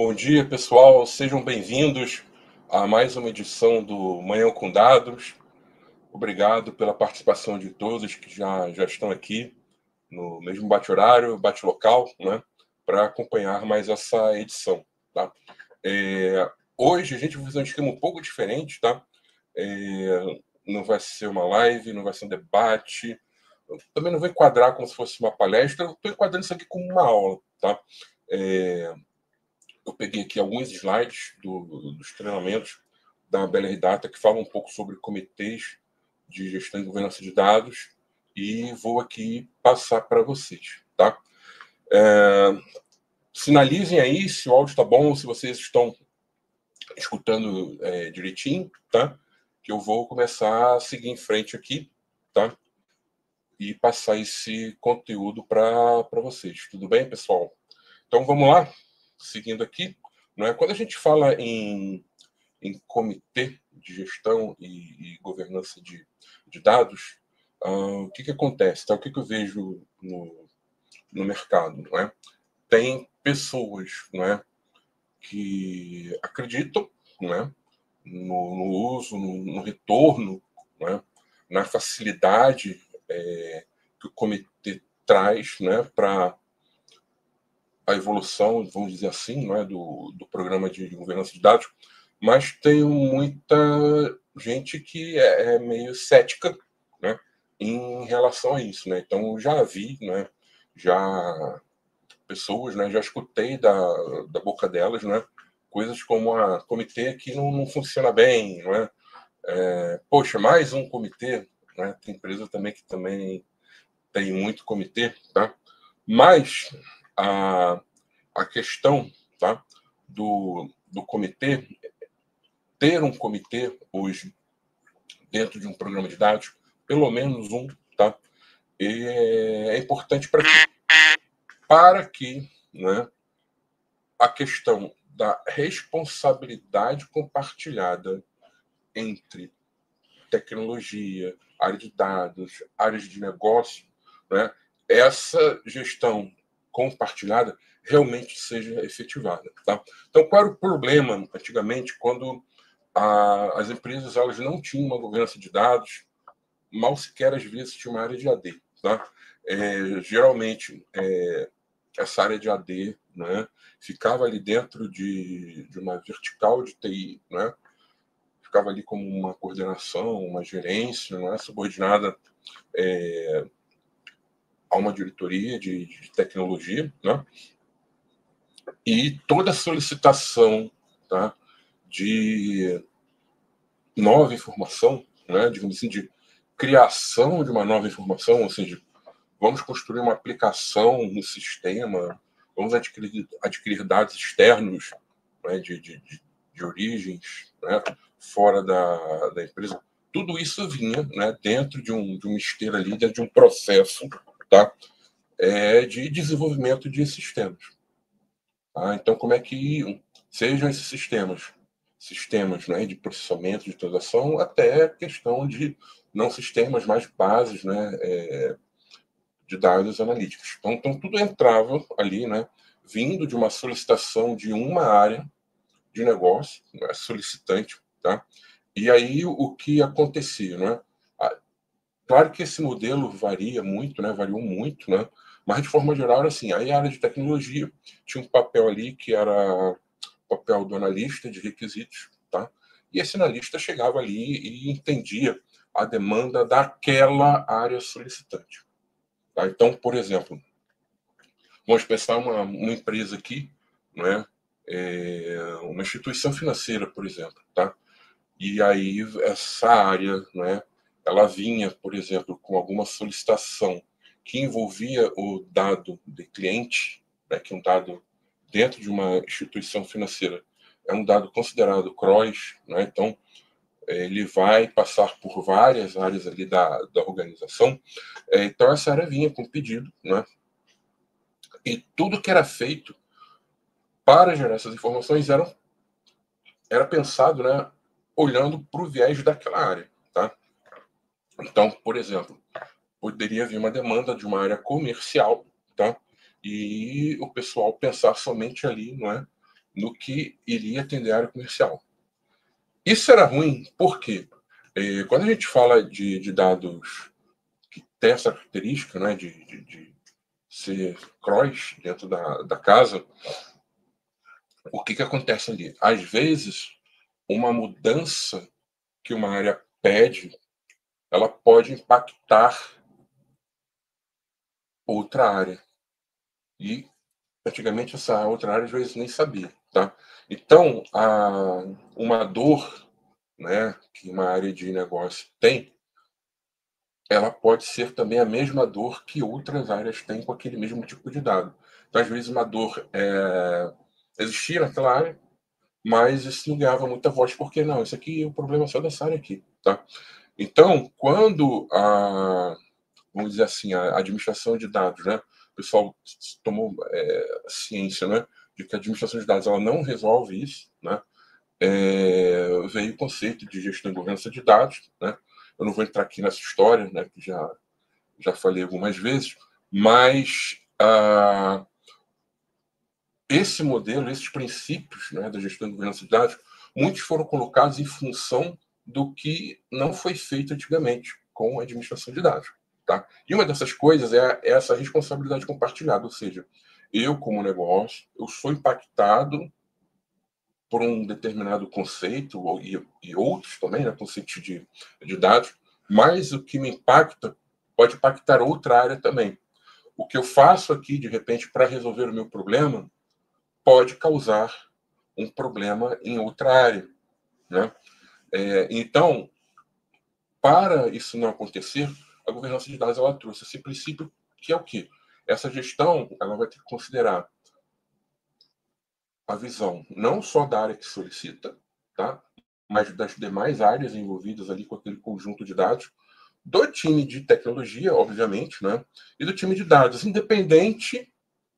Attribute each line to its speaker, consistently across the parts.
Speaker 1: Bom dia, pessoal. Sejam bem-vindos a mais uma edição do Manhã com Dados. Obrigado pela participação de todos que já estão aqui no mesmo bate-horário, bate-local, né, para acompanhar mais essa edição. Tá? Hoje a gente vai fazer um esquema um pouco diferente. Tá? Não vai ser uma live, não vai ser um debate. Eu também não vou enquadrar como se fosse uma palestra. Eu estou enquadrando isso aqui como uma aula. Tá? Eu peguei aqui alguns slides dos treinamentos da BLR Data que falam um pouco sobre comitês de gestão e governança de dados e vou aqui passar para vocês. Tá? Sinalizem aí se o áudio está bom, se vocês estão escutando direitinho, tá? Que eu vou começar a seguir em frente aqui, tá? E passar esse conteúdo para vocês. Tudo bem, pessoal? Então vamos lá, seguindo aqui. Não é? Quando a gente fala em comitê de gestão e governança de dados, o que acontece? Tá? O que eu vejo no mercado? Não é? Tem pessoas, não é, que acreditam, não é, no uso, no retorno, não é, na facilidade que o comitê traz, né, para a evolução, vamos dizer assim, não é, do programa de governança de dados, mas tem muita gente que é meio cética, né, em relação a isso, né? Então já vi, né, já pessoas, né, já escutei da boca delas, né, coisas como a comitê que não funciona bem, não é? Poxa, mais um comitê, né? Tem empresa também que também tem muito comitê, tá? Mas a questão, tá, do comitê, ter um comitê hoje dentro de um programa de dados, pelo menos um, tá? É importante para que, né, a questão da responsabilidade compartilhada entre tecnologia, área de dados, áreas de negócio, né, essa gestão compartilhada realmente seja efetivada. Tá? Então, qual era o problema antigamente quando as empresas elas não tinham uma governança de dados, mal sequer às vezes tinha uma área de AD. Tá? Geralmente, essa área de AD, né, ficava ali dentro de uma vertical de TI, né, ficava ali como uma coordenação, uma gerência, não é subordinada a uma diretoria de tecnologia, né? E toda solicitação, tá, de nova informação, né, digamos assim, de criação de uma nova informação, ou seja, vamos construir uma aplicação no sistema, vamos adquirir dados externos, né, de origens, né, fora da empresa. Tudo isso vinha, né, dentro de uma esteira ali, dentro de um processo, tá, de desenvolvimento de sistemas. Tá? Então, como é que sejam esses sistemas? Sistemas, né, de processamento, de transação, até questão de não sistemas, mais bases, né, de dados analíticos. Então, tudo entrava ali, né, vindo de uma solicitação de uma área de negócio, né, solicitante, tá? E aí o que acontecia, né? Claro que esse modelo varia muito, né? Variou muito, né? Mas de forma geral, assim, aí a área de tecnologia tinha um papel ali que era o papel do analista de requisitos, tá? E esse analista chegava ali e entendia a demanda daquela área solicitante. Tá? Então, por exemplo, vamos pensar uma empresa aqui, né? Uma instituição financeira, por exemplo, tá? E aí essa área, né, ela vinha, por exemplo, com alguma solicitação que envolvia o dado de cliente, né, que é um dado dentro de uma instituição financeira, é um dado considerado CROIS, né, então ele vai passar por várias áreas ali da organização. Então essa área vinha com pedido, né, e tudo que era feito para gerar essas informações era pensado, né, olhando para o viés daquela área. Tá? Então, por exemplo, poderia vir uma demanda de uma área comercial, tá? E o pessoal pensar somente ali, não é, no que iria atender a área comercial. Isso era ruim, porque quando a gente fala de dados que têm essa característica, né, de ser cross dentro da casa, o que acontece ali? Às vezes, uma mudança que uma área pede, ela pode impactar outra área. E, antigamente, essa outra área, às vezes, nem sabia. Tá? Então, uma dor, né, que uma área de negócio tem, ela pode ser também a mesma dor que outras áreas têm com aquele mesmo tipo de dado. Então, às vezes, uma dor existia naquela área, mas isso não ganhava muita voz, porque não, isso aqui, o problema é só dessa área aqui. Tá? Então, quando vamos dizer assim, a administração de dados, né, o pessoal tomou ciência, né, de que a administração de dados ela não resolve isso, né, veio o conceito de gestão e governança de dados, né. Eu não vou entrar aqui nessa história, né, que já falei algumas vezes, mas esse modelo, esses princípios, né, da gestão e governança de dados, muitos foram colocados em função do que não foi feito antigamente com a administração de dados. Tá? E uma dessas coisas é essa responsabilidade compartilhada, ou seja, eu, como negócio, eu sou impactado por um determinado conceito, e outros também, né, conceitos de dados, mas o que me impacta pode impactar outra área também. O que eu faço aqui, de repente, para resolver o meu problema, pode causar um problema em outra área. Né? Então, para isso não acontecer, a governança de dados ela trouxe esse princípio que é o quê? Essa gestão ela vai ter que considerar a visão não só da área que solicita, tá? Mas das demais áreas envolvidas ali com aquele conjunto de dados, do time de tecnologia, obviamente, né? E do time de dados, independente,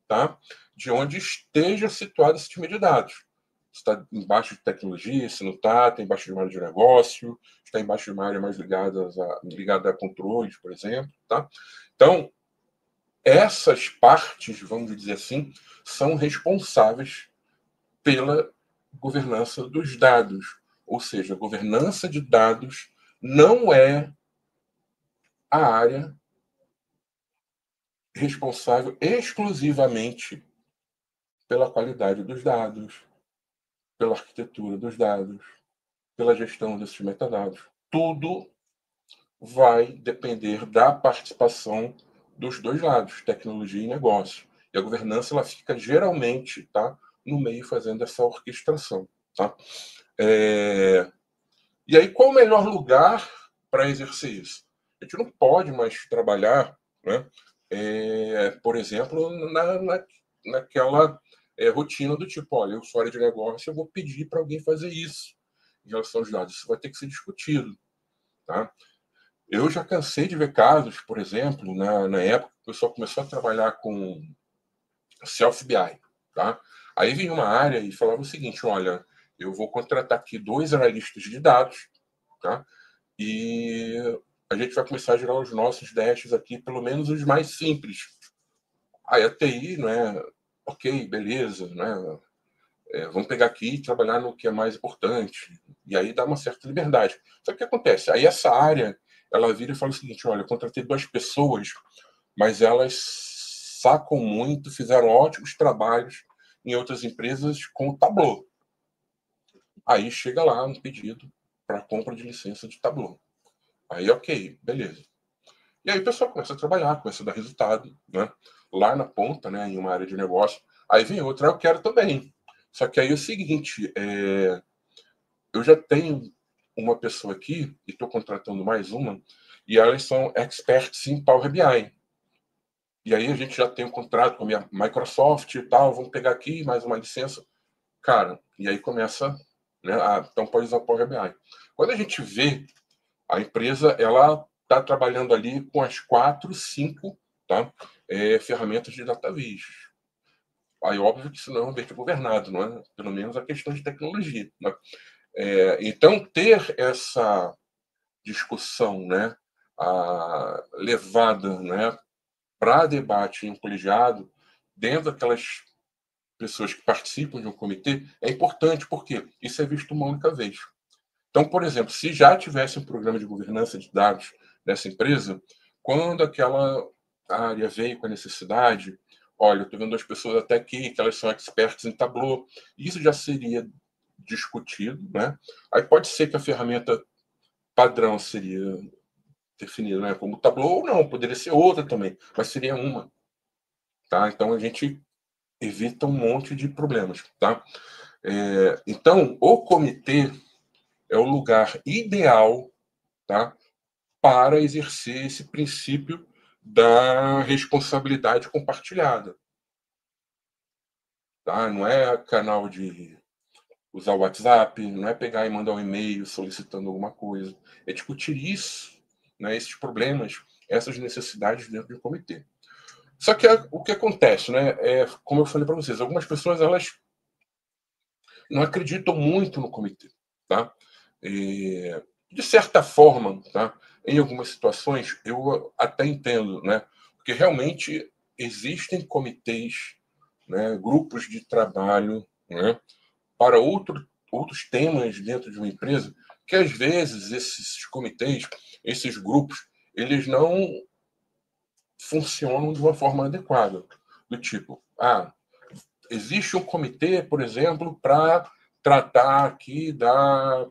Speaker 1: tá? De onde esteja situado esse time de dados. Se está embaixo de tecnologia, se não está embaixo de uma área de negócio, está embaixo de uma área mais ligada a controles, por exemplo. Tá? Então, essas partes, vamos dizer assim, são responsáveis pela governança dos dados. Ou seja, a governança de dados não é a área responsável exclusivamente pela qualidade dos dados, pela arquitetura dos dados, pela gestão desses metadados. Tudo vai depender da participação dos dois lados, tecnologia e negócio. E a governança ela fica geralmente, tá, no meio fazendo essa orquestração. Tá? E aí, qual o melhor lugar para exercer isso? A gente não pode mais trabalhar, né, por exemplo, naquela rotina do tipo, olha, eu sou área de negócio, eu vou pedir para alguém fazer isso em relação aos dados. Isso vai ter que ser discutido. Tá? Eu já cansei de ver casos, por exemplo, na época que o pessoal começou a trabalhar com self-BI. Tá? Aí vinha uma área e falava o seguinte, olha, eu vou contratar aqui 2 analistas de dados, tá? E a gente vai começar a gerar os nossos dashes aqui, pelo menos os mais simples. Aí a TI, né? Ok, beleza, né? Vamos pegar aqui e trabalhar no que é mais importante. E aí dá uma certa liberdade. Só que o que acontece? Aí essa área, ela vira e fala o seguinte, olha, eu contratei 2 pessoas, mas elas sacam muito, fizeram ótimos trabalhos em outras empresas com o Tableau. Aí chega lá um pedido para compra de licença de Tableau. Aí, ok, beleza. E aí o pessoal começa a trabalhar, começa a dar resultado, né? Lá na ponta, né, em uma área de negócio. Aí vem outra, eu quero também. Só que aí é o seguinte, eu já tenho uma pessoa aqui, e estou contratando mais uma, e elas são experts em Power BI. E aí a gente já tem um contrato com a minha Microsoft e tal, vamos pegar aqui mais uma licença. Cara, e aí começa, né, então pode usar Power BI. Quando a gente vê, a empresa, ela está trabalhando ali com as 4, 5, tá, ferramentas de DataVis. Aí, óbvio que isso não é um ambiente governado, não é? Pelo menos a questão de tecnologia. Né? Então, ter essa discussão, né, levada, né, para debate em um colegiado, dentro daquelas pessoas que participam de um comitê é importante, porque isso é visto uma única vez. Então, por exemplo, se já tivesse um programa de governança de dados dessa empresa, quando aquela área veio com a necessidade, olha, eu estou vendo as pessoas até aqui, que elas são expertas em Tableau, isso já seria discutido, né? Aí pode ser que a ferramenta padrão seria definida, né, como Tableau, ou não, poderia ser outra também, mas seria uma, tá? Então a gente evita um monte de problemas, tá? Então, o comitê é o lugar ideal, tá, para exercer esse princípio da responsabilidade compartilhada. Tá? Não é canal de usar o WhatsApp, não é pegar e mandar um e-mail solicitando alguma coisa. É discutir isso, né, esses problemas, essas necessidades dentro do comitê. Só que o que acontece, né, como eu falei para vocês, algumas pessoas elas não acreditam muito no comitê. Tá? De certa forma, tá? Em algumas situações, eu até entendo, né? Porque realmente existem comitês, né? Grupos de trabalho, né? Para outros temas dentro de uma empresa, que às vezes esses comitês, esses grupos, eles não funcionam de uma forma adequada. Do tipo, existe um comitê, por exemplo, para tratar aqui da...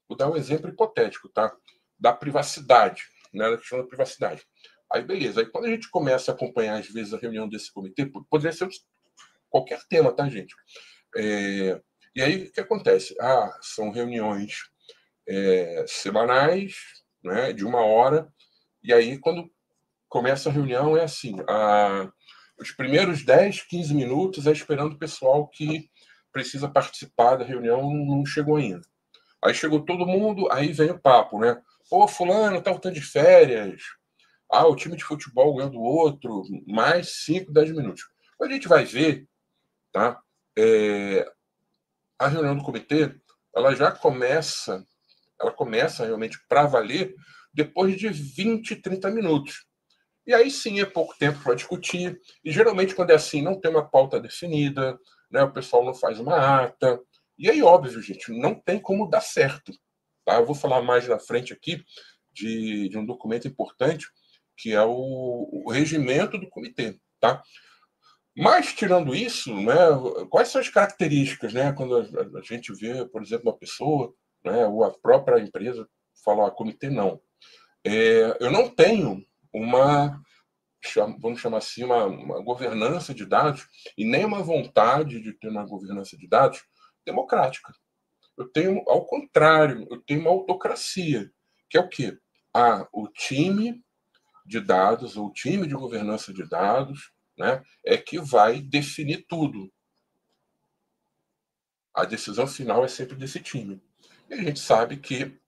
Speaker 1: Vou dar um exemplo hipotético, tá? Da privacidade, né? Da questão da privacidade. Aí, beleza. Aí, quando a gente começa a acompanhar, às vezes, a reunião desse comitê, poderia ser qualquer tema, tá, gente? E aí, o que acontece? São reuniões semanais, né? De 1 hora. E aí, quando começa a reunião, é assim: os primeiros 10, 15 minutos é esperando o pessoal que precisa participar da reunião, não chegou ainda. Aí chegou todo mundo, aí vem o papo, né? Pô, fulano tá voltando de férias. O time de futebol ganhou do outro, mais 5, 10 minutos. Quando a gente vai ver, tá? A reunião do comitê, ela começa realmente para valer depois de 20, 30 minutos. E aí sim é pouco tempo para discutir. E geralmente, quando é assim, não tem uma pauta definida, né? O pessoal não faz uma ata. E aí, óbvio, gente, não tem como dar certo. Tá? Eu vou falar mais na frente aqui de um documento importante, que é o regimento do comitê. Tá? Mas, tirando isso, né, quais são as características, né, quando a gente vê, por exemplo, uma pessoa, né, ou a própria empresa fala, comitê não. Eu não tenho uma, vamos chamar assim, uma governança de dados e nem uma vontade de ter uma governança de dados democrática. Eu tenho, ao contrário, eu tenho uma autocracia, que é o quê? O time de dados, ou o time de governança de dados, né, é que vai definir tudo. A decisão final é sempre desse time. E a gente sabe que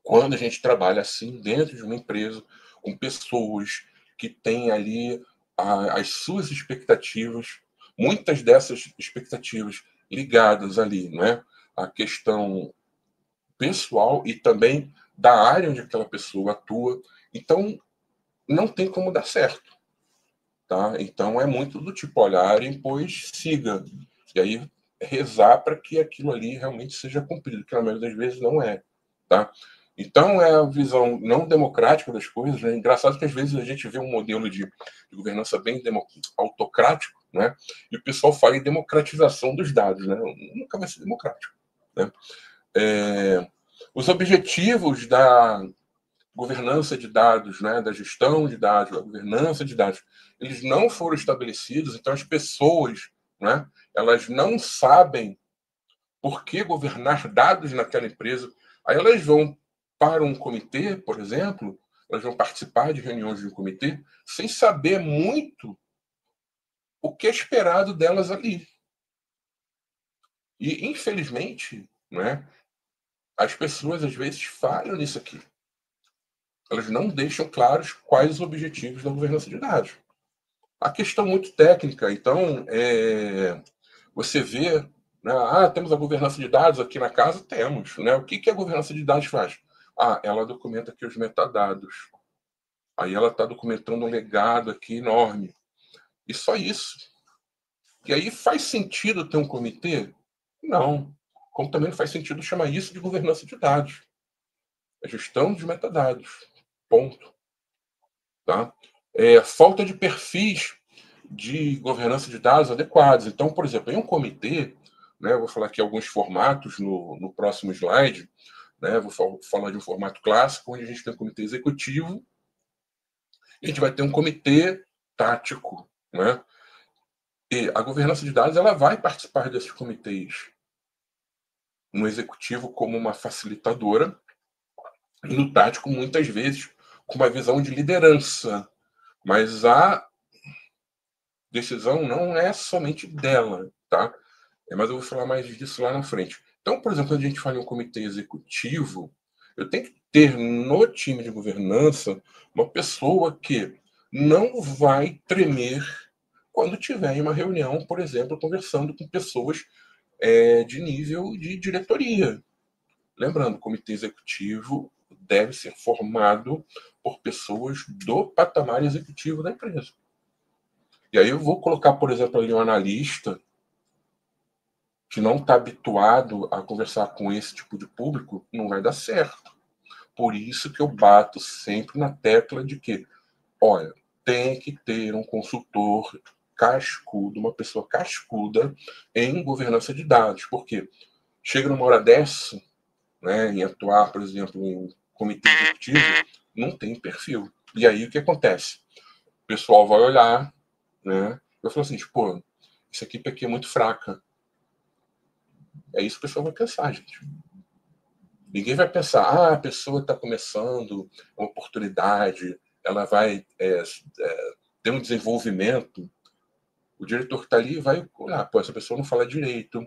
Speaker 1: quando a gente trabalha assim dentro de uma empresa, com pessoas que têm ali as suas expectativas, muitas dessas expectativas ligadas ali, né, à questão pessoal e também da área onde aquela pessoa atua. Então, não tem como dar certo. Tá? Então, é muito do tipo, olharem, pois siga. E aí, rezar para que aquilo ali realmente seja cumprido, que na maioria das vezes não é. Tá? Então, é a visão não democrática das coisas. É engraçado que às vezes a gente vê um modelo de governança bem autocrático, né? E o pessoal fala em democratização dos dados. Né? Nunca vai ser democrático. Né? Os objetivos da governança de dados, né, da gestão de dados, da governança de dados, eles não foram estabelecidos, então as pessoas, né, elas não sabem por que governar dados naquela empresa. Aí elas vão para um comitê, por exemplo, elas vão participar de reuniões de um comitê sem saber muito o que é esperado delas ali. E, infelizmente, né, as pessoas às vezes falham nisso aqui. Elas não deixam claros quais os objetivos da governança de dados. A questão muito técnica, então, você vê, né, temos a governança de dados aqui na casa? Temos. Né? O que a governança de dados faz? Ela documenta aqui os metadados. Aí ela está documentando um legado aqui enorme. E só isso. E aí faz sentido ter um comitê? Não. Como também não faz sentido chamar isso de governança de dados. É gestão de metadados. Ponto. Tá? Falta de perfis de governança de dados adequados. Então, por exemplo, em um comitê, né, eu vou falar aqui alguns formatos no próximo slide, né, vou falar de um formato clássico, onde a gente tem um comitê executivo, e a gente vai ter um comitê tático. Né? E a governança de dados ela vai participar desses comitês no executivo como uma facilitadora, e no tático, muitas vezes, com uma visão de liderança. Mas a decisão não é somente dela, tá? Mas eu vou falar mais disso lá na frente. Então, por exemplo, quando a gente fala em um comitê executivo, eu tenho que ter no time de governança uma pessoa que não vai tremer quando tiver em uma reunião, por exemplo, conversando com pessoas de nível de diretoria. Lembrando, o comitê executivo deve ser formado por pessoas do patamar executivo da empresa. E aí eu vou colocar, por exemplo, ali um analista que não está habituado a conversar com esse tipo de público, não vai dar certo. Por isso que eu bato sempre na tecla de que, olha, tem que ter um consultor cascudo, uma pessoa cascuda em governança de dados. Porque chega numa hora dessa, né, em atuar, por exemplo, em um comitê executivo, não tem perfil. E aí o que acontece? O pessoal vai olhar, né? Eu falo assim, pô, essa equipe aqui é muito fraca. É isso que o pessoal vai pensar, gente. Ninguém vai pensar, a pessoa está começando uma oportunidade, ela vai ter um desenvolvimento. O diretor que está ali vai olhar, pô, essa pessoa não fala direito,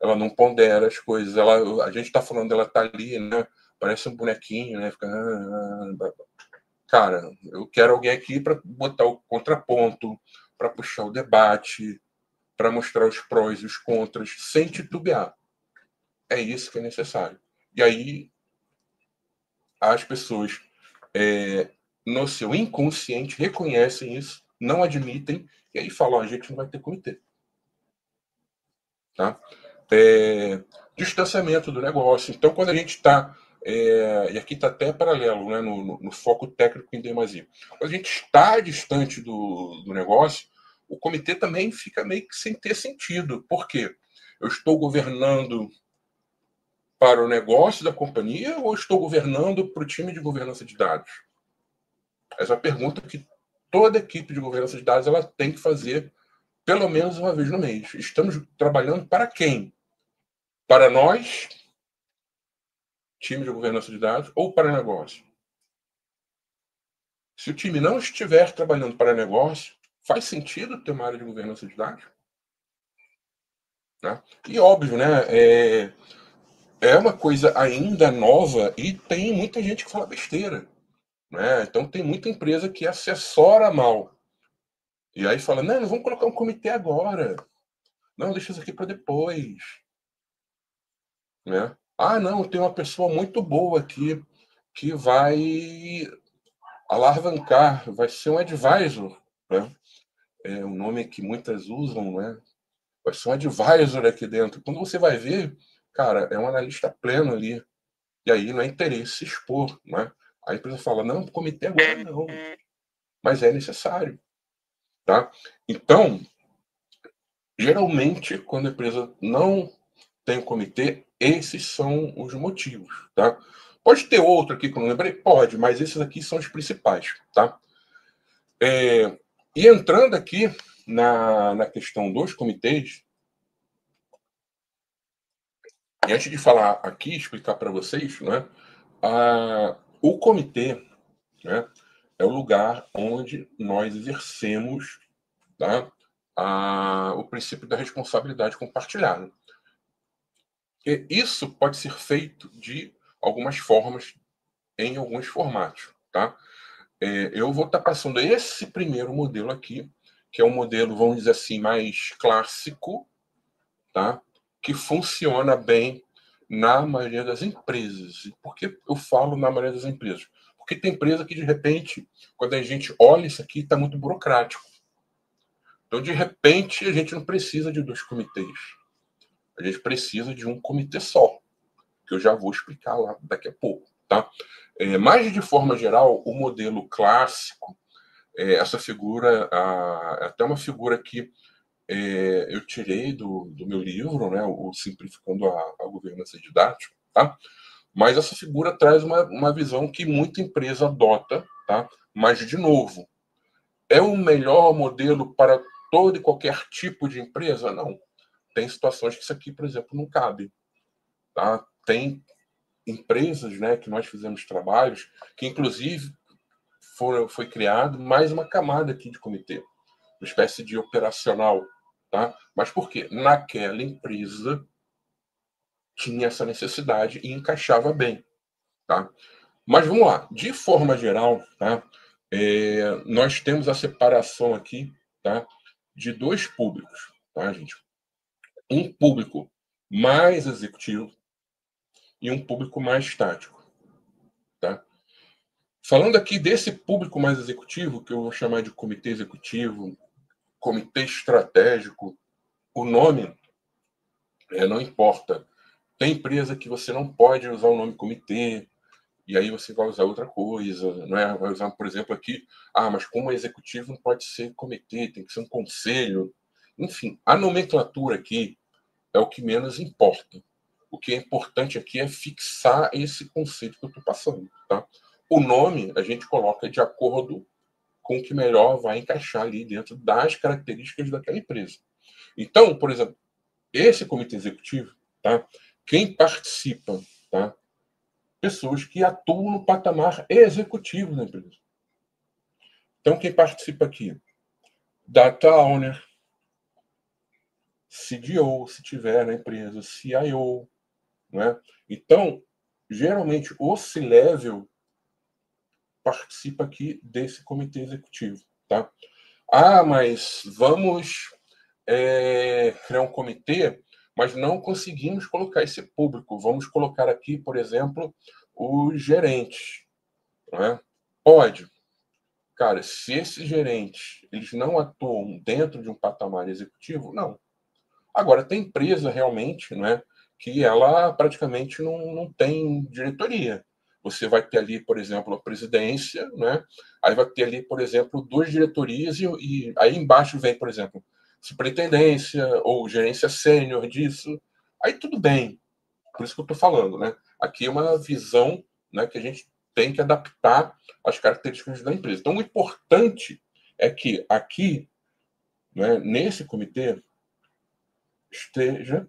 Speaker 1: ela não pondera as coisas, a gente está falando dela tá ali, né? Parece um bonequinho, né? Fica, cara, eu quero alguém aqui para botar o contraponto, para puxar o debate, para mostrar os prós e os contras, sem titubear. É isso que é necessário. E aí as pessoas, no seu inconsciente, reconhecem isso, não admitem, e aí falam, a gente não vai ter comitê. Tá? Distanciamento do negócio. Então, quando a gente está, e aqui está até paralelo, né, no foco técnico em demasia, quando a gente está distante do negócio, o comitê também fica meio que sem ter sentido. Por quê? Eu estou governando para o negócio da companhia ou estou governando para o time de governança de dados? Essa é a pergunta que toda equipe de governança de dados ela tem que fazer pelo menos uma vez no mês. Estamos trabalhando para quem? Para nós, time de governança de dados, ou para negócio? Se o time não estiver trabalhando para negócio, faz sentido ter uma área de governança de dados? Né? E óbvio, né? É uma coisa ainda nova e tem muita gente que fala besteira. Né? Então tem muita empresa que assessora mal. E aí fala, não vamos colocar um comitê agora. Não, deixa isso aqui para depois. Né? Ah, não, tem uma pessoa muito boa aqui que vai alavancar, vai ser um advisor. Né? É um nome que muitas usam, né? Vai ser um advisor aqui dentro. Quando você vai ver, cara, é um analista pleno ali. E aí não é interesse se expor. Né? Aí a empresa fala, não, comitê agora não. Mas é necessário. Tá? Então, geralmente, quando a empresa não tem um comitê, esses são os motivos, tá? Pode ter outro aqui que eu não lembrei? Pode, mas esses aqui são os principais, tá? E entrando aqui na questão dos comitês, e antes de falar aqui, explicar para vocês, né, o comitê, né, é o lugar onde nós exercemos, tá, o princípio da responsabilidade compartilhada. E isso pode ser feito de algumas formas, em alguns formatos. Tá? Eu vou estar passando esse primeiro modelo aqui, que é um modelo, vamos dizer assim, mais clássico, tá? Que funciona bem na maioria das empresas. E por que eu falo na maioria das empresas? Porque tem empresa que, de repente, quando a gente olha isso aqui, está muito burocrático. Então, de repente, a gente não precisa de 2 comitês. A gente precisa de um comitê só, que eu já vou explicar lá daqui a pouco. Tá? Mas, de forma geral, o modelo clássico, essa figura, é até uma figura que eu tirei do meu livro, né, o Simplificando a Governança Didática, tá? Mas essa figura traz uma visão que muita empresa adota, tá? Mas, de novo, é o melhor modelo para todo e qualquer tipo de empresa? Não. Tem situações que isso aqui, por exemplo, não cabe. Tá? Tem empresas, né, que nós fizemos trabalhos que, inclusive, foi criado mais uma camada aqui de comitê, uma espécie de operacional. Tá? Mas por quê? Naquela empresa tinha essa necessidade e encaixava bem. Tá? Mas vamos lá. De forma geral, tá? Nós temos a separação aqui, tá? De 2 públicos. Tá, gente? Um público mais executivo e um público mais tático. Tá? Falando aqui desse público mais executivo, que eu vou chamar de comitê executivo, comitê estratégico, o nome não importa. Tem empresa que você não pode usar o nome comitê, e aí você vai usar outra coisa, não é? Vai usar, por exemplo, aqui, mas como executivo não pode ser comitê, tem que ser um conselho. Enfim, a nomenclatura aqui é o que menos importa. O que é importante aqui é fixar esse conceito que eu estou passando. Tá? O nome a gente coloca de acordo com o que melhor vai encaixar ali dentro das características daquela empresa. Então, por exemplo, esse comitê executivo, tá? Quem participa, tá? Pessoas que atuam no patamar executivo da empresa. Então, quem participa aqui? Data Owner, CDO, se tiver na empresa, CIO. Né? Então, geralmente, o C-Level participa aqui desse comitê executivo. Tá? Mas vamos criar um comitê, mas não conseguimos colocar esse público. Vamos colocar aqui, por exemplo, os gerentes. Né? Pode. Cara, se esses gerentes eles não atuam dentro de um patamar executivo, não. Agora, tem empresa realmente, né, que ela praticamente não tem diretoria. Você vai ter ali, por exemplo, a presidência, né? Aí vai ter ali, por exemplo, 2 diretorias e aí embaixo vem, por exemplo, superintendência ou gerência sênior disso. Aí tudo bem. Por isso que eu estou falando, né? Aqui é uma visão, né, que a gente tem que adaptar às características da empresa. Então, o importante é que aqui, né, nesse comitê, estejam,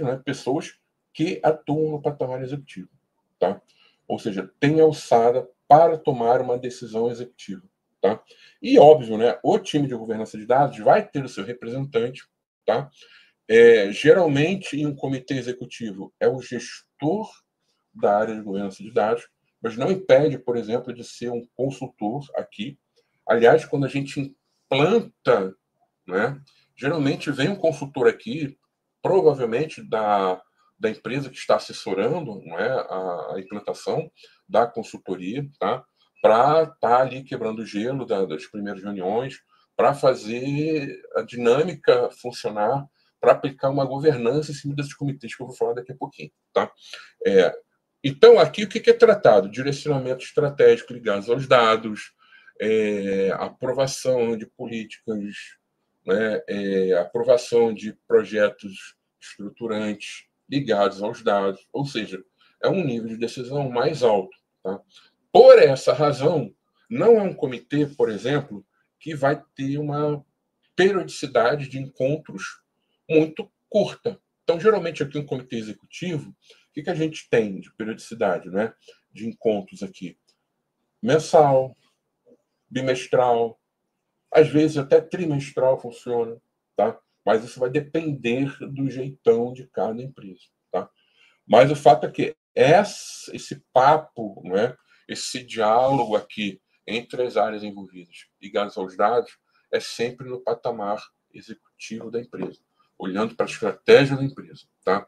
Speaker 1: né, pessoas que atuam no patamar executivo. Tá? Ou seja, tem alçada para tomar uma decisão executiva. Tá? E, óbvio, né, o time de governança de dados vai ter o seu representante. Tá? Geralmente, em um comitê executivo, é o gestor da área de governança de dados, mas não impede, por exemplo, de ser um consultor aqui. Aliás, quando a gente implanta, né, geralmente vem um consultor aqui, provavelmente da empresa que está assessorando, não é, a implantação da consultoria, tá? Para estar ali quebrando o gelo das primeiras reuniões, para fazer a dinâmica funcionar, para aplicar uma governança em cima desses comitês que eu vou falar daqui a pouquinho. Tá? Então, aqui o que é tratado? Direcionamento estratégico ligado aos dados, aprovação de políticas, né, aprovação de projetos estruturantes ligados aos dados, ou seja, é um nível de decisão mais alto. Tá? Por essa razão, não é um comitê, por exemplo, que vai ter uma periodicidade de encontros muito curta. Então, geralmente, aqui um comitê executivo, o que a gente tem de periodicidade, né, de encontros aqui? Mensal, bimestral, às vezes até trimestral funciona, tá? Mas isso vai depender do jeitão de cada empresa, tá? Mas o fato é que esse papo, né, esse diálogo aqui entre as áreas envolvidas ligadas aos dados é sempre no patamar executivo da empresa, olhando para a estratégia da empresa, tá?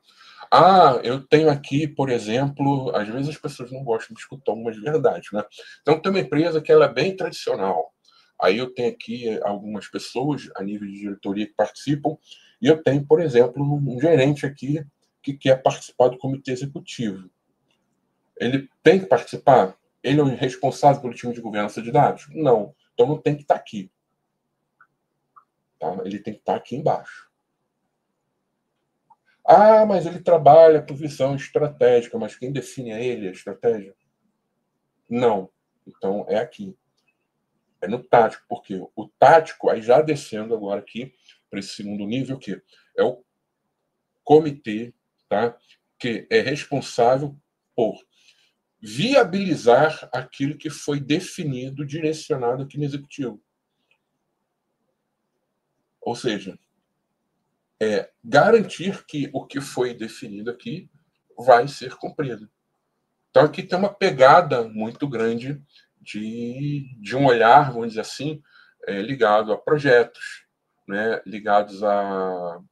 Speaker 1: Eu tenho aqui, por exemplo, às vezes as pessoas não gostam de escutar algumas verdades, né? Então tem uma empresa que ela é bem tradicional. Aí eu tenho aqui algumas pessoas a nível de diretoria que participam, e eu tenho, por exemplo, um gerente aqui que quer participar do comitê executivo. Ele tem que participar? Ele é o responsável pelo time de governança de dados? Não. Então não tem que estar aqui. Tá? Ele tem que estar aqui embaixo. Ah, mas ele trabalha por visão estratégica, mas quem define é ele, a estratégia? Não. Então é aqui. É no tático, porque o tático, aí já descendo agora aqui para esse segundo nível, que é o comitê, tá? Que é responsável por viabilizar aquilo que foi definido, direcionado aqui no executivo. Ou seja, garantir que o que foi definido aqui vai ser cumprido. Então, aqui tem uma pegada muito grande de um olhar, vamos dizer assim, ligado a projetos, né, ligados à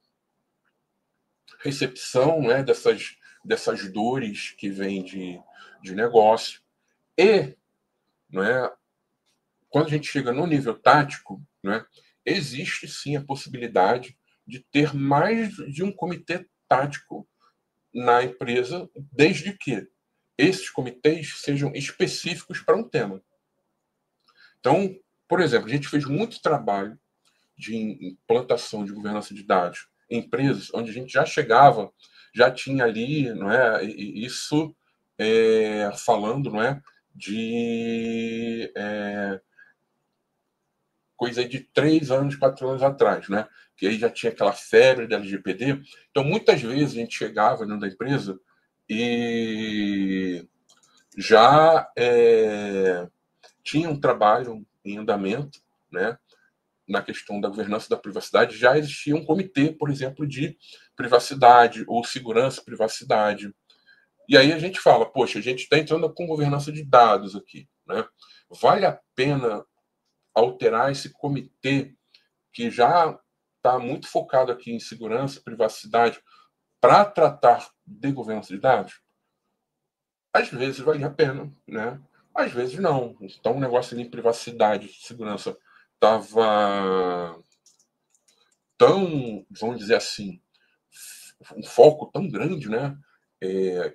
Speaker 1: recepção, né, dessas dores que vêm de negócio. E, né, quando a gente chega no nível tático, né, existe sim a possibilidade de ter mais de um comitê tático na empresa, desde que esses comitês sejam específicos para um tema. Então, por exemplo, a gente fez muito trabalho de implantação de governança de dados em empresas onde a gente já chegava, já tinha ali, não é, isso falando, não é, de coisa de 3 anos, 4 anos atrás, né? Que aí já tinha aquela febre da LGPD. Então, muitas vezes a gente chegava dentro da empresa e já tinha um trabalho em andamento, né? Na questão da governança da privacidade, já existia um comitê, por exemplo, de privacidade ou segurança e privacidade. E aí a gente fala, poxa, a gente está entrando com governança de dados aqui, né? Vale a pena alterar esse comitê que já está muito focado aqui em segurança, privacidade, para tratar de governança de dados? Às vezes vale a pena, né? Às vezes não. Então o negócio de privacidade, segurança estava tão, vamos dizer assim, um foco tão grande, né?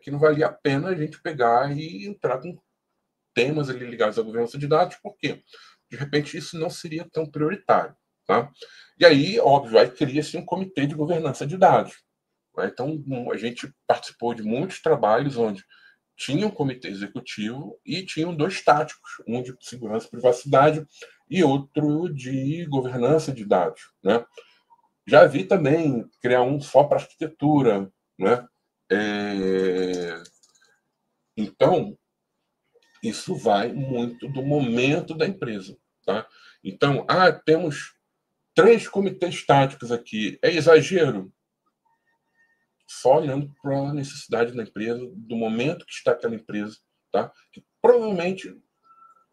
Speaker 1: Que não valia a pena a gente pegar e entrar com temas ali ligados à governança de dados, porque de repente isso não seria tão prioritário, tá? E aí, óbvio, aí cria-se um comitê de governança de dados. Né? Então, a gente participou de muitos trabalhos onde tinha um comitê executivo e tinham 2 táticos, um de segurança e privacidade e outro de governança de dados, né? Já vi também criar um só para arquitetura, né? Então, isso vai muito do momento da empresa, tá? Então, temos 3 comitês táticos aqui. É exagero? Só olhando para a necessidade da empresa, do momento que está aquela empresa, tá? Que provavelmente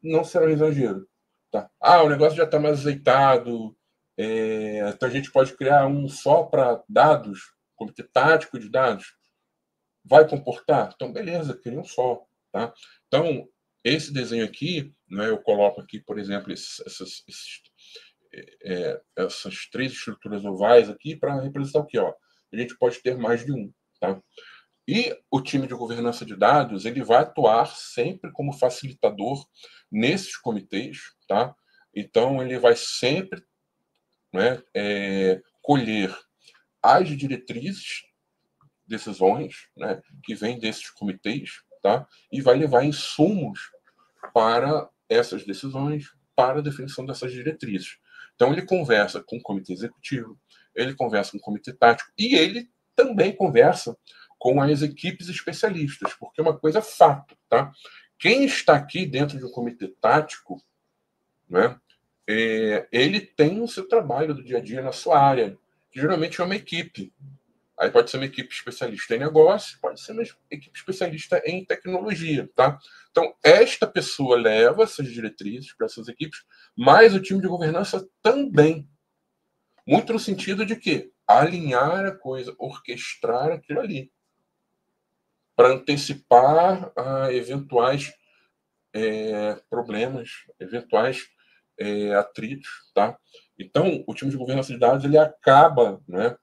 Speaker 1: não será um exagero, tá? O negócio já está mais azeitado, então a gente pode criar um só para dados, comitê tático de dados. Vai comportar? Então, beleza, cria um só, tá? Então, esse desenho aqui, né, eu coloco aqui, por exemplo, essas 3 estruturas ovais aqui para representar o quê? Ó? A gente pode ter mais de um, tá? E o time de governança de dados, ele vai atuar sempre como facilitador nesses comitês, tá? Então, ele vai sempre, né, colher as diretrizes, decisões, né, que vêm desses comitês, tá? E vai levar insumos para essas decisões, para a definição dessas diretrizes. Então, ele conversa com o comitê executivo, ele conversa com o comitê tático e ele também conversa com as equipes especialistas, porque uma coisa é fato, tá? Quem está aqui dentro de um comitê tático, né, ele tem o seu trabalho do dia a dia na sua área, que geralmente é uma equipe. Aí pode ser uma equipe especialista em negócio, pode ser uma equipe especialista em tecnologia, tá? Então, esta pessoa leva essas diretrizes para essas equipes, mas o time de governança também. Muito no sentido de que alinhar a coisa, orquestrar aquilo ali, para antecipar eventuais problemas, eventuais atritos, tá? Então, o time de governança de dados ele acaba, né,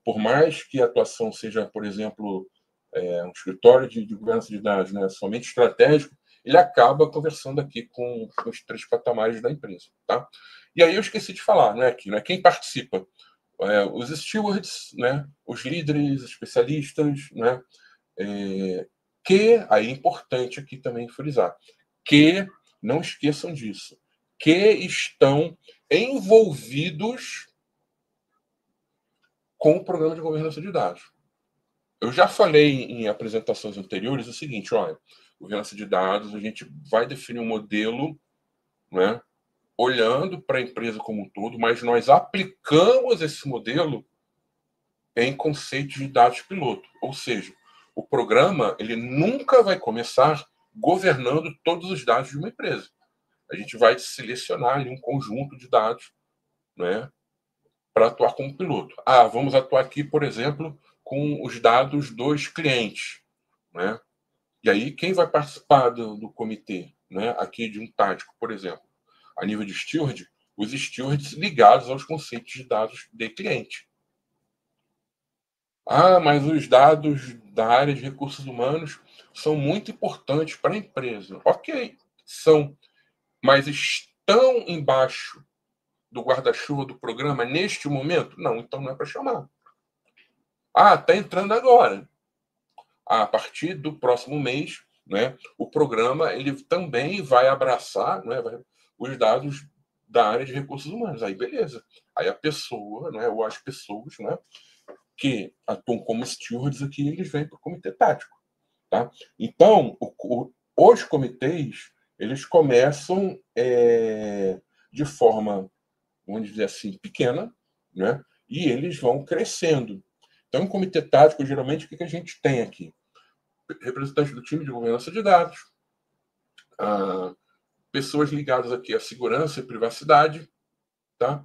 Speaker 1: por mais que a atuação seja, por exemplo, um escritório de governança de dados, né, somente estratégico, ele acaba conversando aqui com os três patamares da empresa, tá? E aí eu esqueci de falar, né, aqui, né, quem participa, os stewards, né, os líderes, especialistas, né, que aí é importante aqui também frisar, que não esqueçam disso, que estão envolvidos com o programa de governança de dados. Eu já falei em apresentações anteriores o seguinte, olha, governança de dados, a gente vai definir um modelo, né, olhando para a empresa como um todo, mas nós aplicamos esse modelo em conceitos de dados piloto. Ou seja, o programa ele nunca vai começar governando todos os dados de uma empresa. A gente vai selecionar ali um conjunto de dados, né, para atuar como piloto. Vamos atuar aqui, por exemplo, com os dados dos clientes, né? E aí, quem vai participar do comitê, né, aqui de um tático, por exemplo, a nível de steward, os stewards ligados aos conceitos de dados de cliente. Mas os dados da área de recursos humanos são muito importantes para a empresa. Ok, são, mas estão embaixo do guarda-chuva do programa neste momento? Não, então não é para chamar. Está entrando agora. A partir do próximo mês, né, o programa ele também vai abraçar, né, os dados da área de recursos humanos. Aí, beleza. Aí a pessoa, né, ou as pessoas, né, que atuam como stewards aqui, eles vêm para o comitê tático. Tá? Então, os comitês, eles começam de forma, vamos dizer assim, pequena, né? E eles vão crescendo. Então, em comitê tático, geralmente, o que a gente tem aqui? Representantes do time de governança de dados, pessoas ligadas aqui à segurança e privacidade, tá?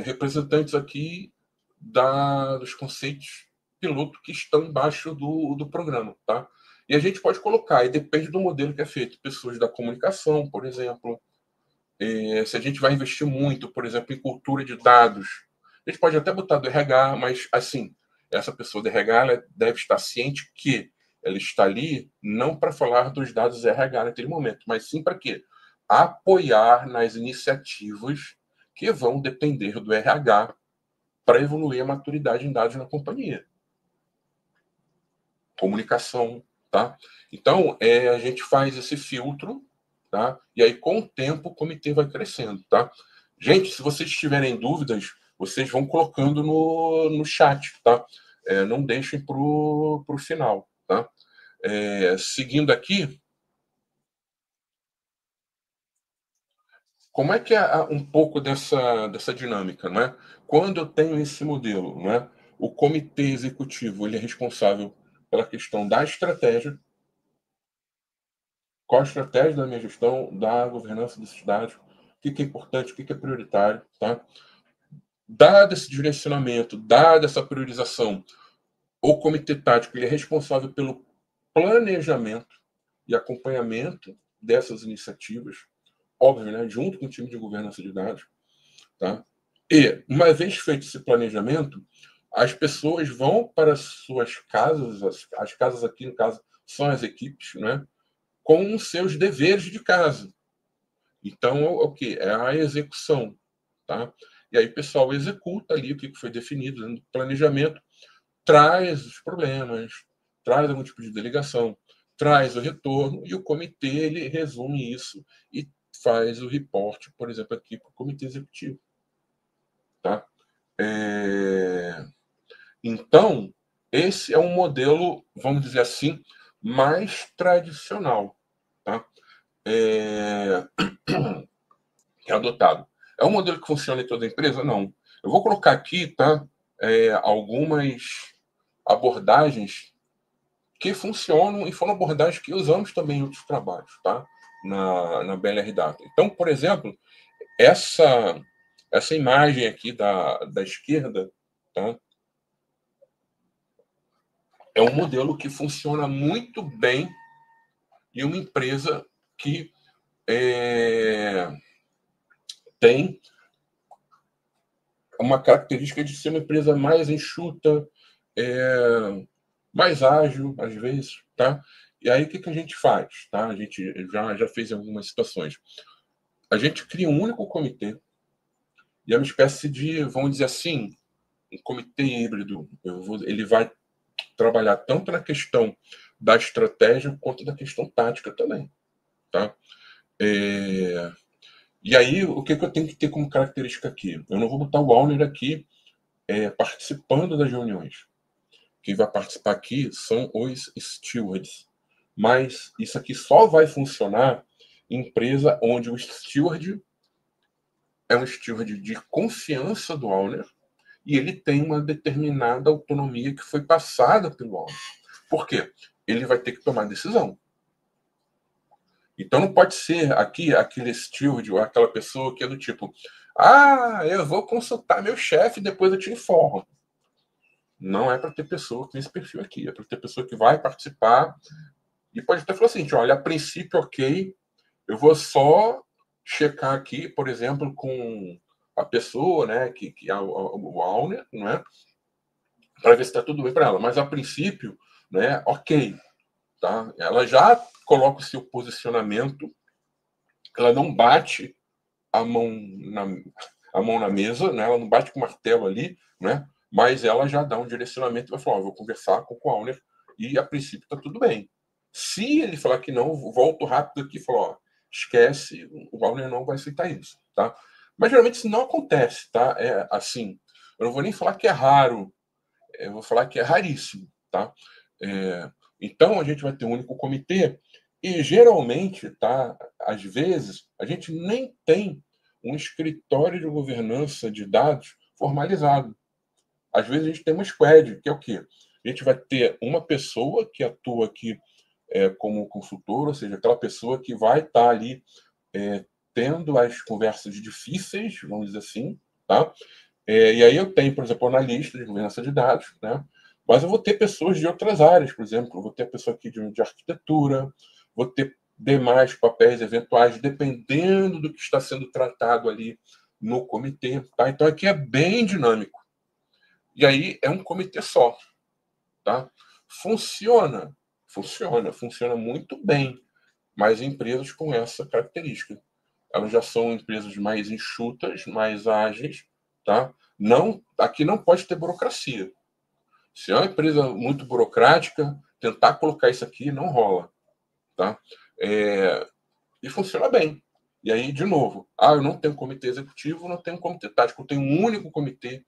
Speaker 1: Representantes aqui dos conceitos piloto que estão embaixo do programa, tá? E a gente pode colocar, e depende do modelo que é feito, pessoas da comunicação, por exemplo. Se a gente vai investir muito, por exemplo, em cultura de dados, a gente pode até botar do RH, mas, assim, essa pessoa do RH ela deve estar ciente que ela está ali não para falar dos dados RH naquele momento, mas sim para quê? Apoiar nas iniciativas que vão depender do RH para evoluir a maturidade em dados na companhia. Comunicação, tá? Então, a gente faz esse filtro, tá? E aí, com o tempo, o comitê vai crescendo, tá? Gente, se vocês tiverem dúvidas, vocês vão colocando no chat, tá? Não deixem para o final, tá? Seguindo aqui, como é que é um pouco dessa dinâmica, não é? Quando eu tenho esse modelo, não é? O comitê executivo ele é responsável pela questão da estratégia, qual a estratégia da minha gestão, da governança desses dados, o que é importante, o que é prioritário, tá? Dado esse direcionamento, dada essa priorização, o comitê tático ele é responsável pelo planejamento e acompanhamento dessas iniciativas, óbvio, né, junto com o time de governança de dados, tá? E, uma vez feito esse planejamento, as pessoas vão para suas casas, as casas aqui, no caso, são as equipes, né, com os seus deveres de casa. Então, o que? É a execução. Tá? E aí o pessoal executa ali o que foi definido no planejamento, traz os problemas, traz algum tipo de delegação, traz o retorno, e o comitê ele resume isso e faz o reporte, por exemplo, aqui para o comitê executivo. Tá? Então, esse é um modelo, vamos dizer assim, mais tradicional. Tá? Que é adotado. É um modelo que funciona em toda a empresa? Não. Eu vou colocar aqui, tá? Algumas abordagens que funcionam e foram abordagens que usamos também em outros trabalhos, tá? Na BLR Data. Então, por exemplo, essa imagem aqui da esquerda, tá? É um modelo que funciona muito bem em uma empresa que tem uma característica de ser uma empresa mais enxuta, mais ágil, às vezes, tá? E aí, o que a gente faz? Tá? A gente já fez em algumas situações. A gente cria um único comitê, e é uma espécie de, vamos dizer assim, um comitê híbrido. Ele vai trabalhar tanto na questão da estratégia quanto da questão tática também. Tá? E aí, o que eu tenho que ter como característica aqui? Eu não vou botar o owner aqui participando das reuniões. Quem vai participar aqui são os stewards. Mas isso aqui só vai funcionar em empresa onde o steward é um steward de confiança do owner e ele tem uma determinada autonomia que foi passada pelo owner. Por quê? Ele vai ter que tomar decisão. Então não pode ser aqui aquele steward ou aquela pessoa que é do tipo, eu vou consultar meu chefe e depois eu te informo. Não é para ter pessoa com esse perfil aqui, é para ter pessoa que vai participar e pode até falar assim, olha, a princípio, ok, eu vou só checar aqui, por exemplo, com a pessoa, né, que é o owner, né, para ver se está tudo bem para ela. Mas a princípio, né, ok, tá? Ela já coloca o seu posicionamento, ela não bate a mão na mesa, né? Ela não bate com o martelo ali, né? Mas ela já dá um direcionamento e vai falar, vou conversar com o owner e a princípio está tudo bem. Se ele falar que não, volto rápido aqui e falo, esquece, o owner não vai aceitar isso, tá? Mas geralmente isso não acontece, tá? É assim, eu não vou nem falar que é raro, eu vou falar que é raríssimo, tá? Então a gente vai ter um único comitê e geralmente, tá? Às vezes a gente nem tem um escritório de governança de dados formalizado. Às vezes a gente tem uma squad, que é o quê? A gente vai ter uma pessoa que atua aqui como consultor, ou seja, aquela pessoa que vai estar ali tendo as conversas difíceis, vamos dizer assim, tá? E aí eu tenho, por exemplo, analista de governança de dados, né? Mas eu vou ter pessoas de outras áreas, por exemplo, eu vou ter pessoa aqui de arquitetura, vou ter demais papéis eventuais, dependendo do que está sendo tratado ali no comitê, tá? Então aqui é bem dinâmico. E aí é um comitê só, tá? Funciona muito bem, mas empresas com essa característica. Elas já são empresas mais enxutas, mais ágeis, tá? Não, aqui não pode ter burocracia. Se é uma empresa muito burocrática, tentar colocar isso aqui não rola, tá? E funciona bem. E aí, de novo, eu não tenho comitê executivo, não tenho comitê tático, eu tenho um único comitê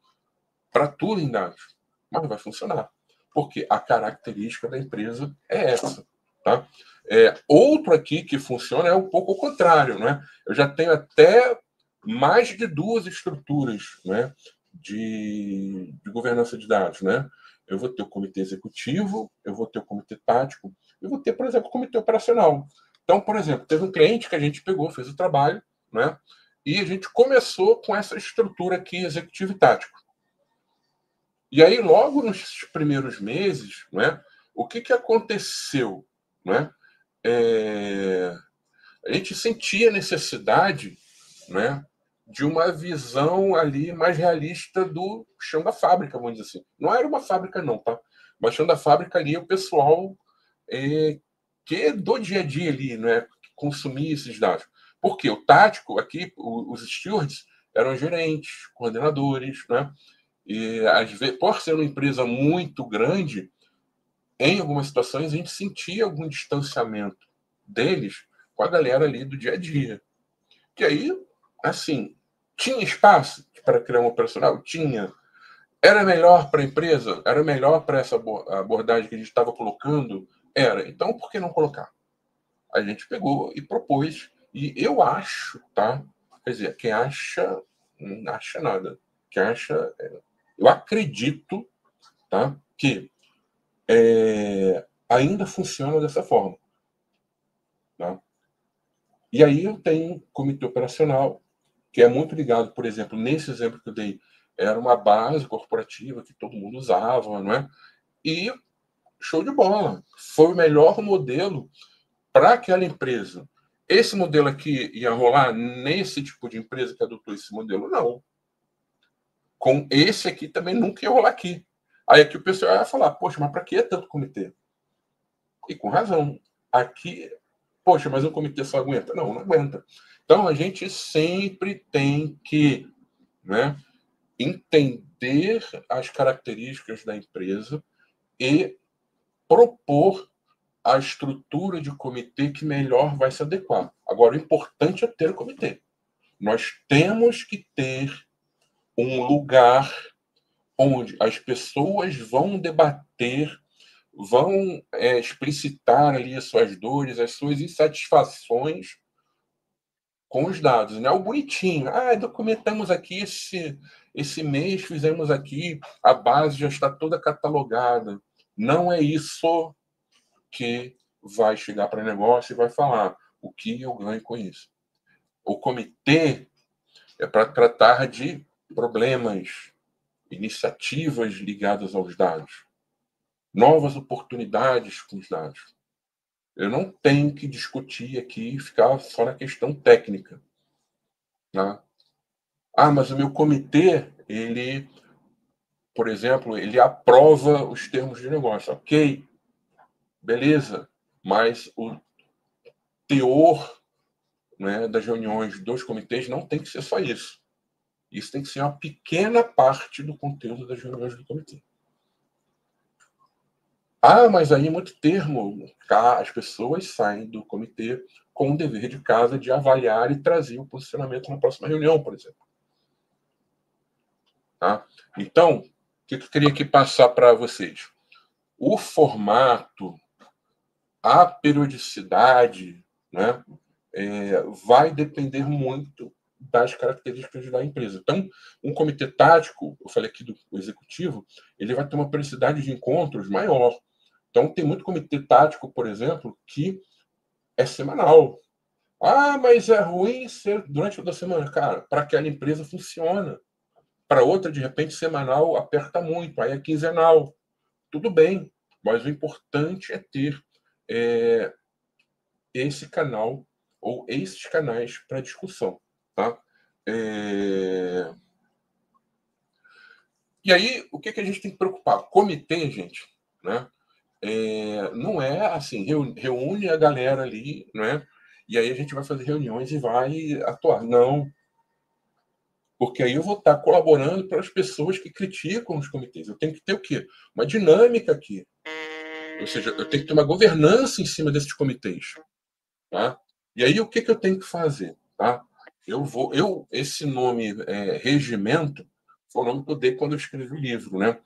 Speaker 1: para tudo em dados. Mas vai funcionar. Porque a característica da empresa é essa, tá? Outro aqui que funciona é um pouco o contrário, né? Eu já tenho até mais de 2 estruturas, né, de governança de dados, né? Eu vou ter o comitê executivo, eu vou ter o comitê tático, eu vou ter, por exemplo, o comitê operacional. Então, por exemplo, teve um cliente que a gente pegou, fez o trabalho, né? E a gente começou com essa estrutura aqui, executivo e tático. E aí, logo nos primeiros meses, né, o que aconteceu? Né? A gente sentia a necessidade, né, de uma visão ali mais realista do chão da fábrica, vamos dizer assim. Não era uma fábrica, não, tá? Mas chão da fábrica ali, o pessoal que do dia a dia ali, né, que consumia esses dados. Porque o tático, aqui, os stewards eram gerentes, coordenadores, né? E, às vezes, por ser uma empresa muito grande, em algumas situações a gente sentia algum distanciamento deles com a galera ali do dia a dia. Que aí, assim, tinha espaço para criar um operacional? Tinha. Era melhor para a empresa? Era melhor para essa abordagem que a gente estava colocando? Era. Então, por que não colocar? A gente pegou e propôs. E eu acho, tá? Quer dizer, quem acha, não acha nada. Quem acha, eu acredito, tá? Que ainda funciona dessa forma. Tá? E aí eu tenho um comitê operacional, que é muito ligado, por exemplo, nesse exemplo que eu dei, era uma base corporativa que todo mundo usava, não é? E show de bola. Foi o melhor modelo para aquela empresa. esse modelo aqui ia rolar nesse tipo de empresa que adotou esse modelo? Não. Com esse aqui também nunca ia rolar aqui. Aí aqui o pessoal ia falar, poxa, mas para que tanto comitê? E com razão. Aqui, poxa, mas um comitê só aguenta? Não, não aguenta. Então a gente sempre tem que, né, entender as características da empresa e propor a estrutura de comitê que melhor vai se adequar. Agora, o importante é ter o comitê. Nós temos que ter um lugar onde as pessoas vão debater, vão explicitar ali as suas dores, as suas insatisfações com os dados, né? O bonitinho. Ah, documentamos aqui esse mês, fizemos aqui, a base já está toda catalogada. Não é isso que vai chegar para o negócio e vai falar o que eu ganho com isso. O comitê é para tratar de problemas, iniciativas ligadas aos dados, novas oportunidades com os dados. Eu não tenho que discutir aqui e ficar só na questão técnica. Tá? Ah, mas o meu comitê, ele, por exemplo, ele aprova os termos de negócio. Ok, beleza, mas o teor, né, das reuniões dos comitês não tem que ser só isso. Isso tem que ser uma pequena parte do conteúdo das reuniões do comitê. Ah, mas aí muito termo. As pessoas saem do comitê com o dever de casa de avaliar e trazer o posicionamento na próxima reunião, por exemplo. Tá? Então, o que eu queria aqui passar para vocês? O formato, a periodicidade, né, vai depender muito das características da empresa. Então, um comitê tático, eu falei aqui do executivo, ele vai ter uma periodicidade de encontros maior. Então, tem muito comitê tático, por exemplo, que é semanal. Ah, mas é ruim ser durante toda a semana. Cara, para aquela empresa funciona. Para outra, de repente, semanal aperta muito, aí é quinzenal. Tudo bem, mas o importante é ter é, esse canal ou esses canais para discussão. Tá? É... E aí, o que a gente tem que preocupar? Comitê, gente, né? Não é assim, reúne a galera ali, né? E aí a gente vai fazer reuniões e vai atuar. Não, porque aí eu vou estar colaborando para as pessoas que criticam os comitês. Eu tenho que ter o quê? Uma dinâmica aqui. Ou seja, eu tenho que ter uma governança em cima desses comitês. Tá? E aí o que eu tenho que fazer? Tá? Esse nome regimento foi o nome que eu dei quando eu escrevi o livro. Né?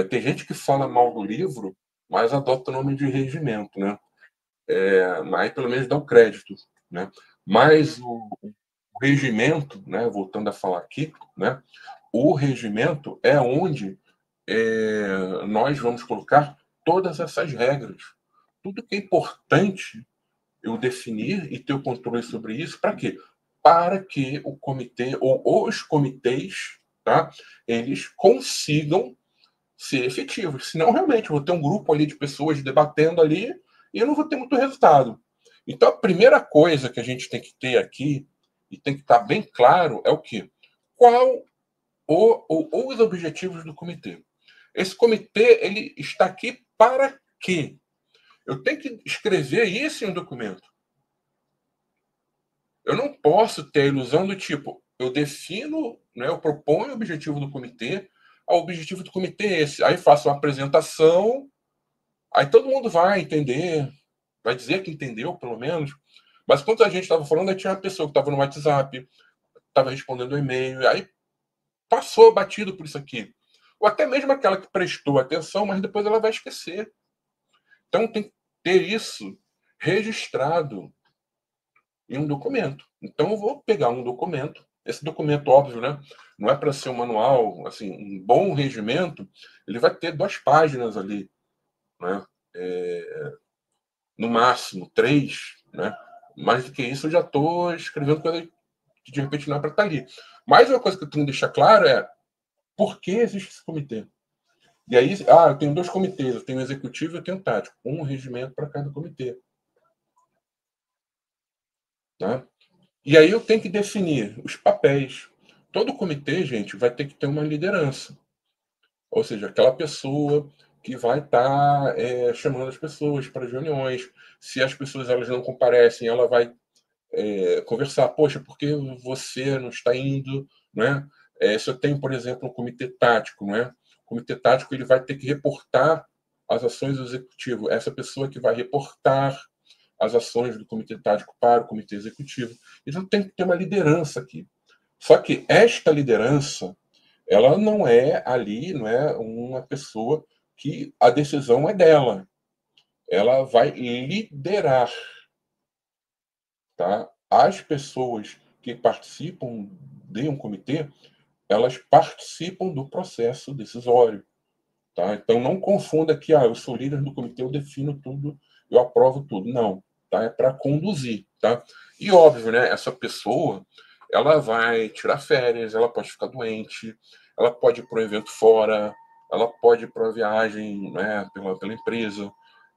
Speaker 1: Tem gente que fala mal do livro, mas adota o nome de regimento. Né? Mas pelo menos dá o crédito. Né? Mas o regimento, né, voltando a falar aqui, né, o regimento é onde nós vamos colocar todas essas regras. Tudo que é importante eu definir e ter o controle sobre isso, para quê? Para que o comitê ou os comitês, tá, eles consigam ser efetivos. Senão, realmente, eu vou ter um grupo ali de pessoas debatendo ali e eu não vou ter muito resultado. Então, a primeira coisa que a gente tem que ter aqui, e tem que estar bem claro, é o quê? Qual os objetivos do comitê? Esse comitê ele está aqui para quê? Eu tenho que escrever isso em um documento. Eu não posso ter a ilusão do tipo, eu defino, né, eu proponho o objetivo do comitê, o objetivo do comitê é esse. Aí faço uma apresentação, aí todo mundo vai entender, vai dizer que entendeu, pelo menos. Mas quando a gente estava falando, aí tinha uma pessoa que estava no WhatsApp, estava respondendo o e-mail, aí passou batido por isso aqui. Ou até mesmo aquela que prestou atenção, mas depois ela vai esquecer. Então tem que ter isso registrado em um documento. Então eu vou pegar um documento, esse documento óbvio, né? Não é para ser um manual, assim, um bom regimento, ele vai ter 2 páginas ali, né? No máximo 3, né? Mais do que isso eu já estou escrevendo coisa que de repente não é para estar ali. Mas uma coisa que eu tenho que deixar claro é por que existe esse comitê. E aí, eu tenho 2 comitês, eu tenho o executivo e eu tenho o tático, um regimento para cada comitê. né? E aí eu tenho que definir os papéis. Todo comitê, gente, vai ter que ter uma liderança. Ou seja, aquela pessoa que vai estar chamando as pessoas para as reuniões. Se as pessoas elas não comparecem, ela vai conversar. Poxa, por que você não está indo? Né? Se eu tenho, por exemplo, um comitê tático, né? O comitê tático ele vai ter que reportar as ações do executivo. Essa pessoa que vai reportar as ações do comitê tático para o comitê executivo. Então tem que ter uma liderança aqui. Só que esta liderança, ela não é ali, não é uma pessoa que a decisão é dela. Ela vai liderar, tá? As pessoas que participam de um comitê, elas participam do processo decisório, tá? Então não confunda que eu sou líder do comitê, eu defino tudo, eu aprovo tudo. Não, tá? É para conduzir, tá? E óbvio, né? Essa pessoa, ela vai tirar férias, ela pode ficar doente, ela pode ir para um evento fora, ela pode ir para uma viagem, né, pela empresa.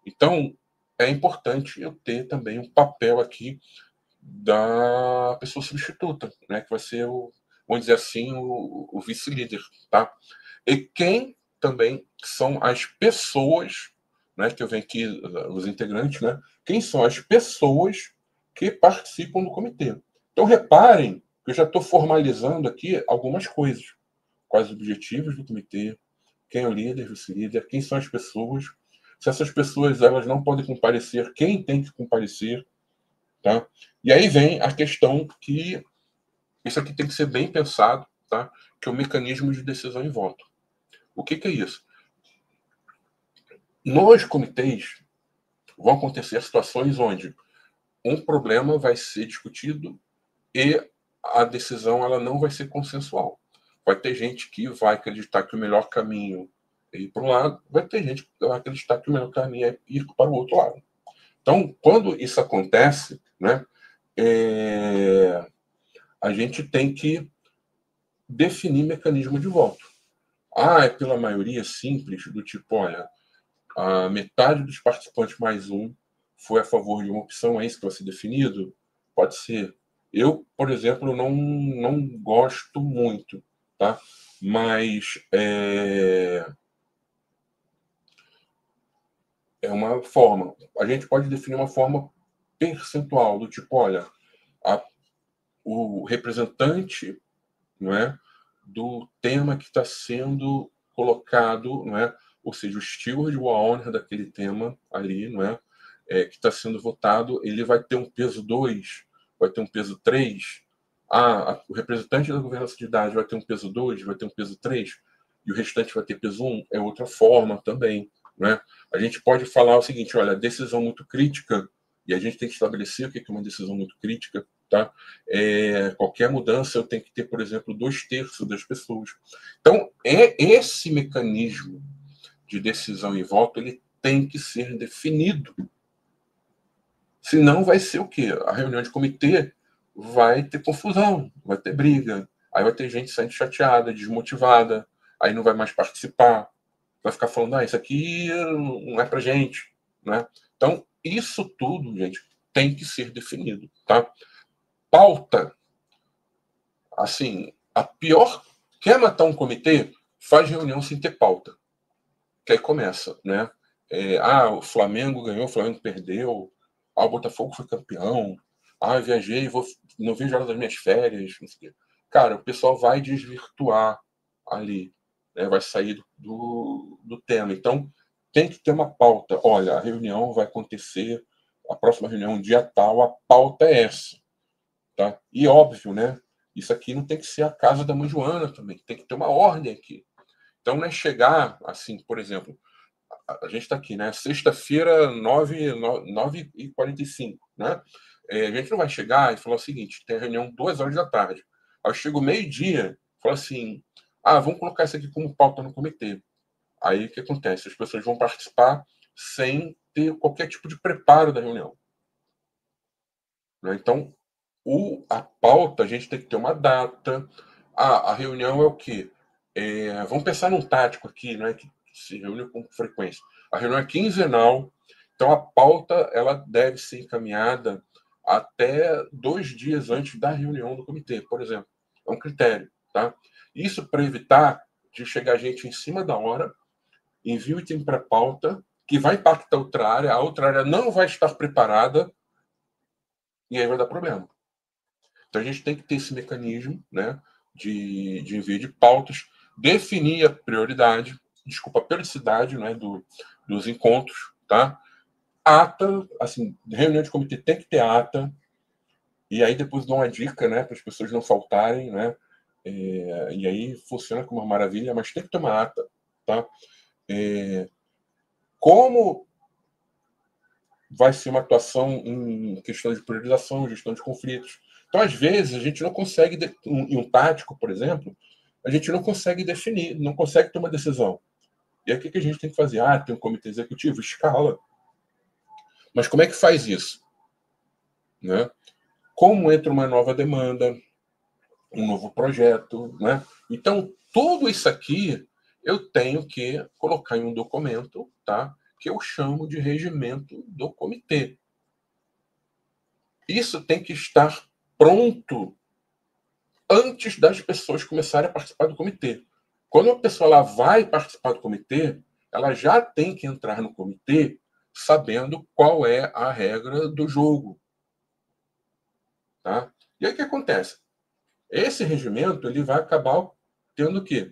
Speaker 1: Então é importante eu ter também um papel aqui da pessoa substituta, né, que vai ser vamos dizer assim, o vice-líder, tá? E quem também são as pessoas, né, que eu venho aqui, os integrantes, né? Quem são as pessoas que participam do comitê? Então reparem que eu já estou formalizando aqui algumas coisas. Quais os objetivos do comitê, quem é o líder, vice-líder, quem são as pessoas. Se essas pessoas elas não podem comparecer, quem tem que comparecer, tá? E aí vem a questão que isso aqui tem que ser bem pensado, tá? Que é o mecanismo de decisão em voto. O que é isso? Nos comitês vão acontecer situações onde um problema vai ser discutido e a decisão ela não vai ser consensual. Vai ter gente que vai acreditar que o melhor caminho é ir para um lado, vai ter gente que vai acreditar que o melhor caminho é ir para o outro lado. Então, quando isso acontece, né, a gente tem que definir mecanismo de voto. É pela maioria simples, do tipo, olha, a metade dos participantes mais um foi a favor de uma opção, é isso que vai ser definido? Pode ser. Eu, por exemplo, não gosto muito, tá? Mas é uma forma. A gente pode definir uma forma percentual, do tipo, olha, a, o representante, não é, do tema que está sendo colocado, não é, ou seja, o steward o owner daquele tema ali, não é, que está sendo votado, ele vai ter um peso 2, vai ter um peso 3. O representante da governança de idade vai ter um peso 2, vai ter um peso 3, e o restante vai ter peso 1, é outra forma também. Né? A gente pode falar o seguinte, olha, decisão muito crítica, e a gente tem que estabelecer o que é uma decisão muito crítica, tá? Qualquer mudança eu tenho que ter, por exemplo, 2/3 das pessoas. Então, esse mecanismo de decisão e voto, ele tem que ser definido. Senão vai ser o quê? A reunião de comitê vai ter confusão, vai ter briga, aí vai ter gente saindo chateada, desmotivada, aí não vai mais participar, vai ficar falando, isso aqui não é pra gente, né? Então, isso tudo, gente, tem que ser definido, tá? Pauta, assim, a pior, quer matar um comitê? Faz reunião sem ter pauta, que aí começa, né? O Flamengo ganhou, o Flamengo perdeu, o Botafogo foi campeão, eu viajei, não vejo a hora das minhas férias, não sei o quê. Cara, o pessoal vai desvirtuar ali, né? Vai sair do tema. Então, tem que ter uma pauta. Olha, a reunião vai acontecer, a próxima reunião, dia tal, a pauta é essa. Tá? E óbvio, né? Isso aqui não tem que ser a casa da mãe Joana também, tem que ter uma ordem aqui. Então, não é chegar assim, por exemplo, a gente está aqui, né? Sexta-feira, 9h45, né? A gente não vai chegar e falar o seguinte: tem reunião 2 horas da tarde. Aí eu chego meio-dia e falo assim: vamos colocar isso aqui como pauta no comitê. Aí o que acontece? As pessoas vão participar sem ter qualquer tipo de preparo da reunião. Né? Então, a pauta, a gente tem que ter uma data. A reunião é o quê? Vamos pensar num tático aqui, né, que se reúne com frequência. A reunião é quinzenal, então a pauta ela deve ser encaminhada até 2 dias antes da reunião do comitê, por exemplo. É um critério. Tá? Isso para evitar de chegar gente em cima da hora, envia o item para a pauta, que vai impactar a outra área não vai estar preparada, e aí vai dar problema. Então a gente tem que ter esse mecanismo, né, de envio de pautas, definir a periodicidade, né, dos encontros, tá? Ata, assim, reunião de comitê tem que ter ata, e aí depois dou uma dica, né, para as pessoas não faltarem, né? E aí funciona como uma maravilha, mas tem que ter uma ata, tá? Como vai ser uma atuação em questão de priorização, gestão de conflitos. Então, às vezes, a gente não consegue, em um tático, por exemplo, a gente não consegue definir, não consegue ter uma decisão. E aí, o que a gente tem que fazer? Tem um comitê executivo, escala. Mas como é que faz isso? Né? Como entra uma nova demanda, um novo projeto, né? Então, tudo isso aqui eu tenho que colocar em um documento, tá? Que eu chamo de regimento do comitê. Isso tem que estar pronto antes das pessoas começarem a participar do comitê. Quando a pessoa lá vai participar do comitê, ela já tem que entrar no comitê sabendo qual é a regra do jogo. Tá? E aí o que acontece? Esse regimento ele vai acabar tendo o quê?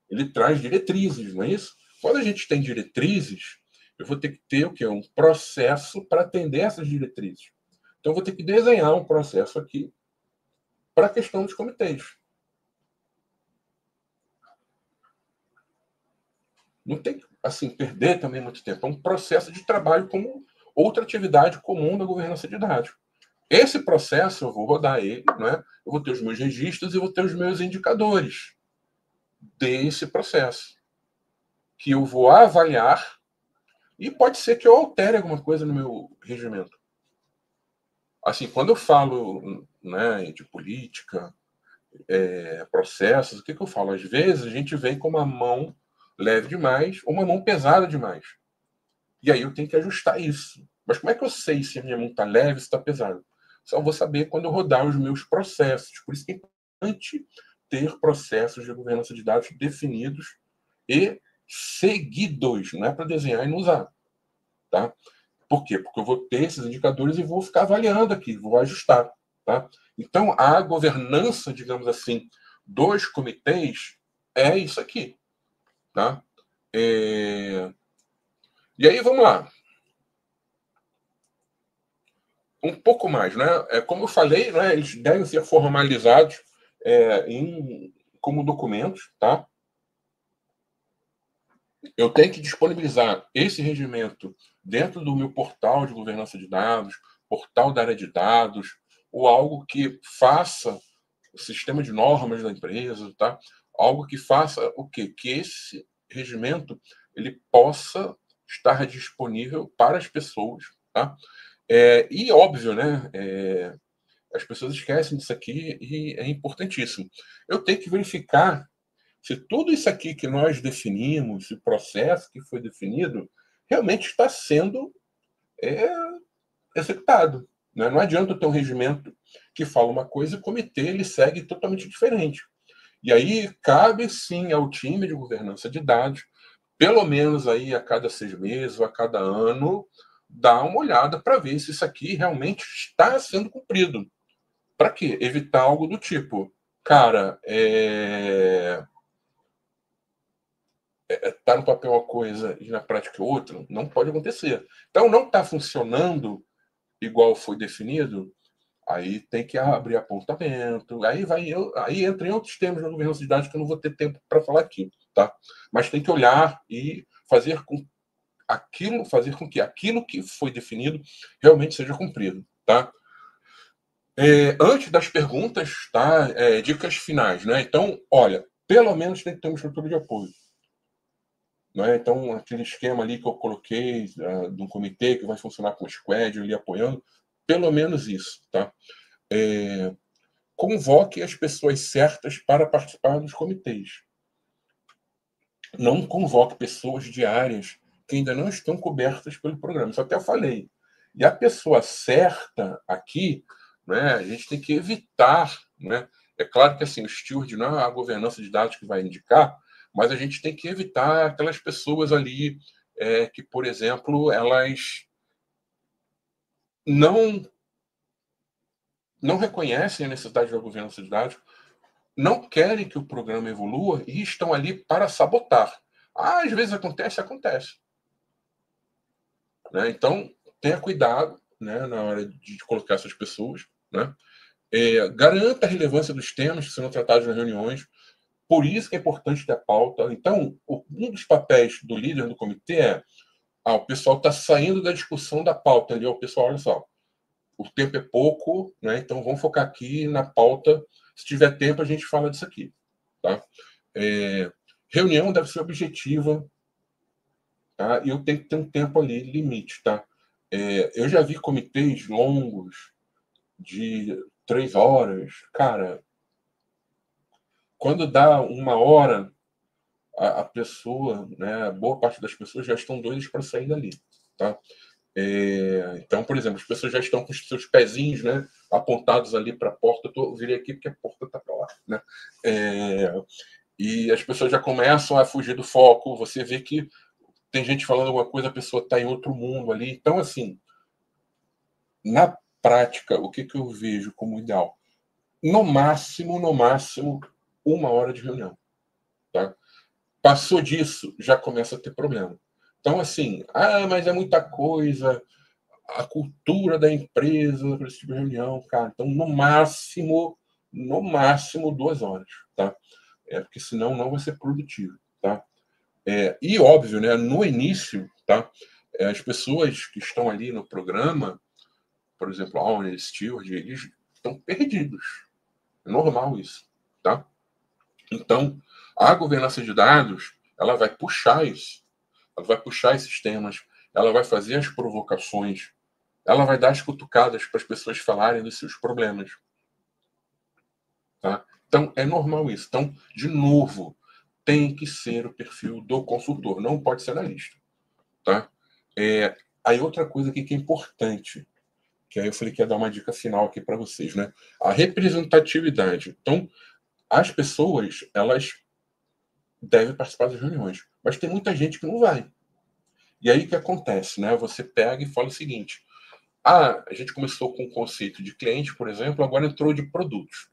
Speaker 1: Ele traz diretrizes, não é isso? Quando a gente tem diretrizes, eu vou ter que ter o quê? Um processo para atender essas diretrizes. Então, eu vou ter que desenhar um processo aqui para a questão dos comitês. Não tem que assim, perder também muito tempo. É um processo de trabalho como outra atividade comum da governança de dados. Esse processo, eu vou rodar ele, né? Eu vou ter os meus registros e vou ter os meus indicadores desse processo, que eu vou avaliar e pode ser que eu altere alguma coisa no meu regimento. Assim, quando eu falo, né, de política, processos, o que eu falo? Às vezes a gente vem com uma mão leve demais ou uma mão pesada demais. E aí eu tenho que ajustar isso. Mas como é que eu sei se a minha mão está leve, se está pesada? Só vou saber quando eu rodar os meus processos. Por isso que é importante ter processos de governança de dados definidos e seguidos. Não é para desenhar e não usar. Tá? Por quê? Porque eu vou ter esses indicadores e vou ficar avaliando aqui, vou ajustar. Tá? Então, a governança, digamos assim, dos comitês é isso aqui. Tá? E aí, vamos lá. Um pouco mais, né? Como eu falei, né, eles devem ser formalizados como documentos, tá? Eu tenho que disponibilizar esse regimento dentro do meu portal de governança de dados, portal da área de dados, ou algo que faça o sistema de normas da empresa, tá? Algo que faça o quê? Que esse regimento ele possa estar disponível para as pessoas, tá? E óbvio, né? As pessoas esquecem disso aqui e é importantíssimo. Eu tenho que verificar se tudo isso aqui que nós definimos, o processo que foi definido, realmente está sendo é, executado. Né? Não adianta ter um regimento que fala uma coisa e o comitê ele segue totalmente diferente. E aí cabe sim ao time de governança de dados, pelo menos aí a cada 6 meses ou a cada ano, dar uma olhada para ver se isso aqui realmente está sendo cumprido. Para quê? Evitar algo do tipo, cara, tá no papel uma coisa e na prática outra, não pode acontecer. Então, não está funcionando igual foi definido, aí tem que abrir apontamento, aí entra em outros termos da governança de dados que eu não vou ter tempo para falar aqui, tá? Mas tem que olhar e fazer com que aquilo que foi definido realmente seja cumprido, tá? Antes das perguntas, tá? Dicas finais, né? Então, olha, pelo menos tem que ter uma estrutura de apoio. Né? Então, aquele esquema ali que eu coloquei de um comitê que vai funcionar com o squad ali apoiando, pelo menos isso. Tá? Convoque as pessoas certas para participar dos comitês. Não convoque pessoas de áreas que ainda não estão cobertas pelo programa. Isso até eu falei. E a pessoa certa aqui, né, a gente tem que evitar, né? É claro que assim, o steward não é a governança de dados que vai indicar, mas a gente tem que evitar aquelas pessoas ali que, por exemplo, elas não não reconhecem a necessidade da governança de dados, não querem que o programa evolua e estão ali para sabotar. Às vezes acontece, acontece. Né? Então, tenha cuidado, né, na hora de colocar essas pessoas. Né? Garanta a relevância dos temas que serão tratados nas reuniões. Por isso que é importante ter a pauta. Então, um dos papéis do líder do comitê é o pessoal está saindo da discussão da pauta ali. O pessoal, olha só, o tempo é pouco, né? Então vamos focar aqui na pauta. Se tiver tempo, a gente fala disso aqui. Tá? Reunião deve ser objetiva, tá? E eu tenho que ter um tempo ali, limite. Tá? Eu já vi comitês longos de 3 horas. Cara, quando dá 1 hora, a pessoa, né, boa parte das pessoas já estão doidas para sair dali. Tá? Então, por exemplo, as pessoas já estão com os seus pezinhos, né, apontados ali para a porta. Eu virei aqui porque a porta está para lá. Né? E as pessoas já começam a fugir do foco. Você vê que tem gente falando alguma coisa, a pessoa está em outro mundo ali. Então, assim, na prática, o que eu vejo como ideal? No máximo, 1 hora de reunião. Tá? Passou disso, já começa a ter problema. Então, assim, mas é muita coisa, a cultura da empresa para esse tipo de reunião, cara. Então, no máximo 2 horas, tá? Porque senão não vai ser produtivo, tá? E óbvio, né? No início, tá? As pessoas que estão ali no programa, por exemplo, a Owner, Steward, eles estão perdidos. É normal isso, tá? Então, a governança de dados, ela vai puxar isso, ela vai puxar esses temas, ela vai fazer as provocações, ela vai dar as cutucadas para as pessoas falarem dos seus problemas. Tá? Então, é normal isso. Então, de novo, tem que ser o perfil do consultor, não pode ser analista. Tá? Aí outra coisa aqui que é importante, que aí eu falei que ia dar uma dica final aqui para vocês, né? A representatividade. Então, as pessoas, elas devem participar das reuniões, mas tem muita gente que não vai. E aí o que acontece, né? Você pega e fala o seguinte: a gente começou com o conceito de cliente, por exemplo, agora entrou de produtos.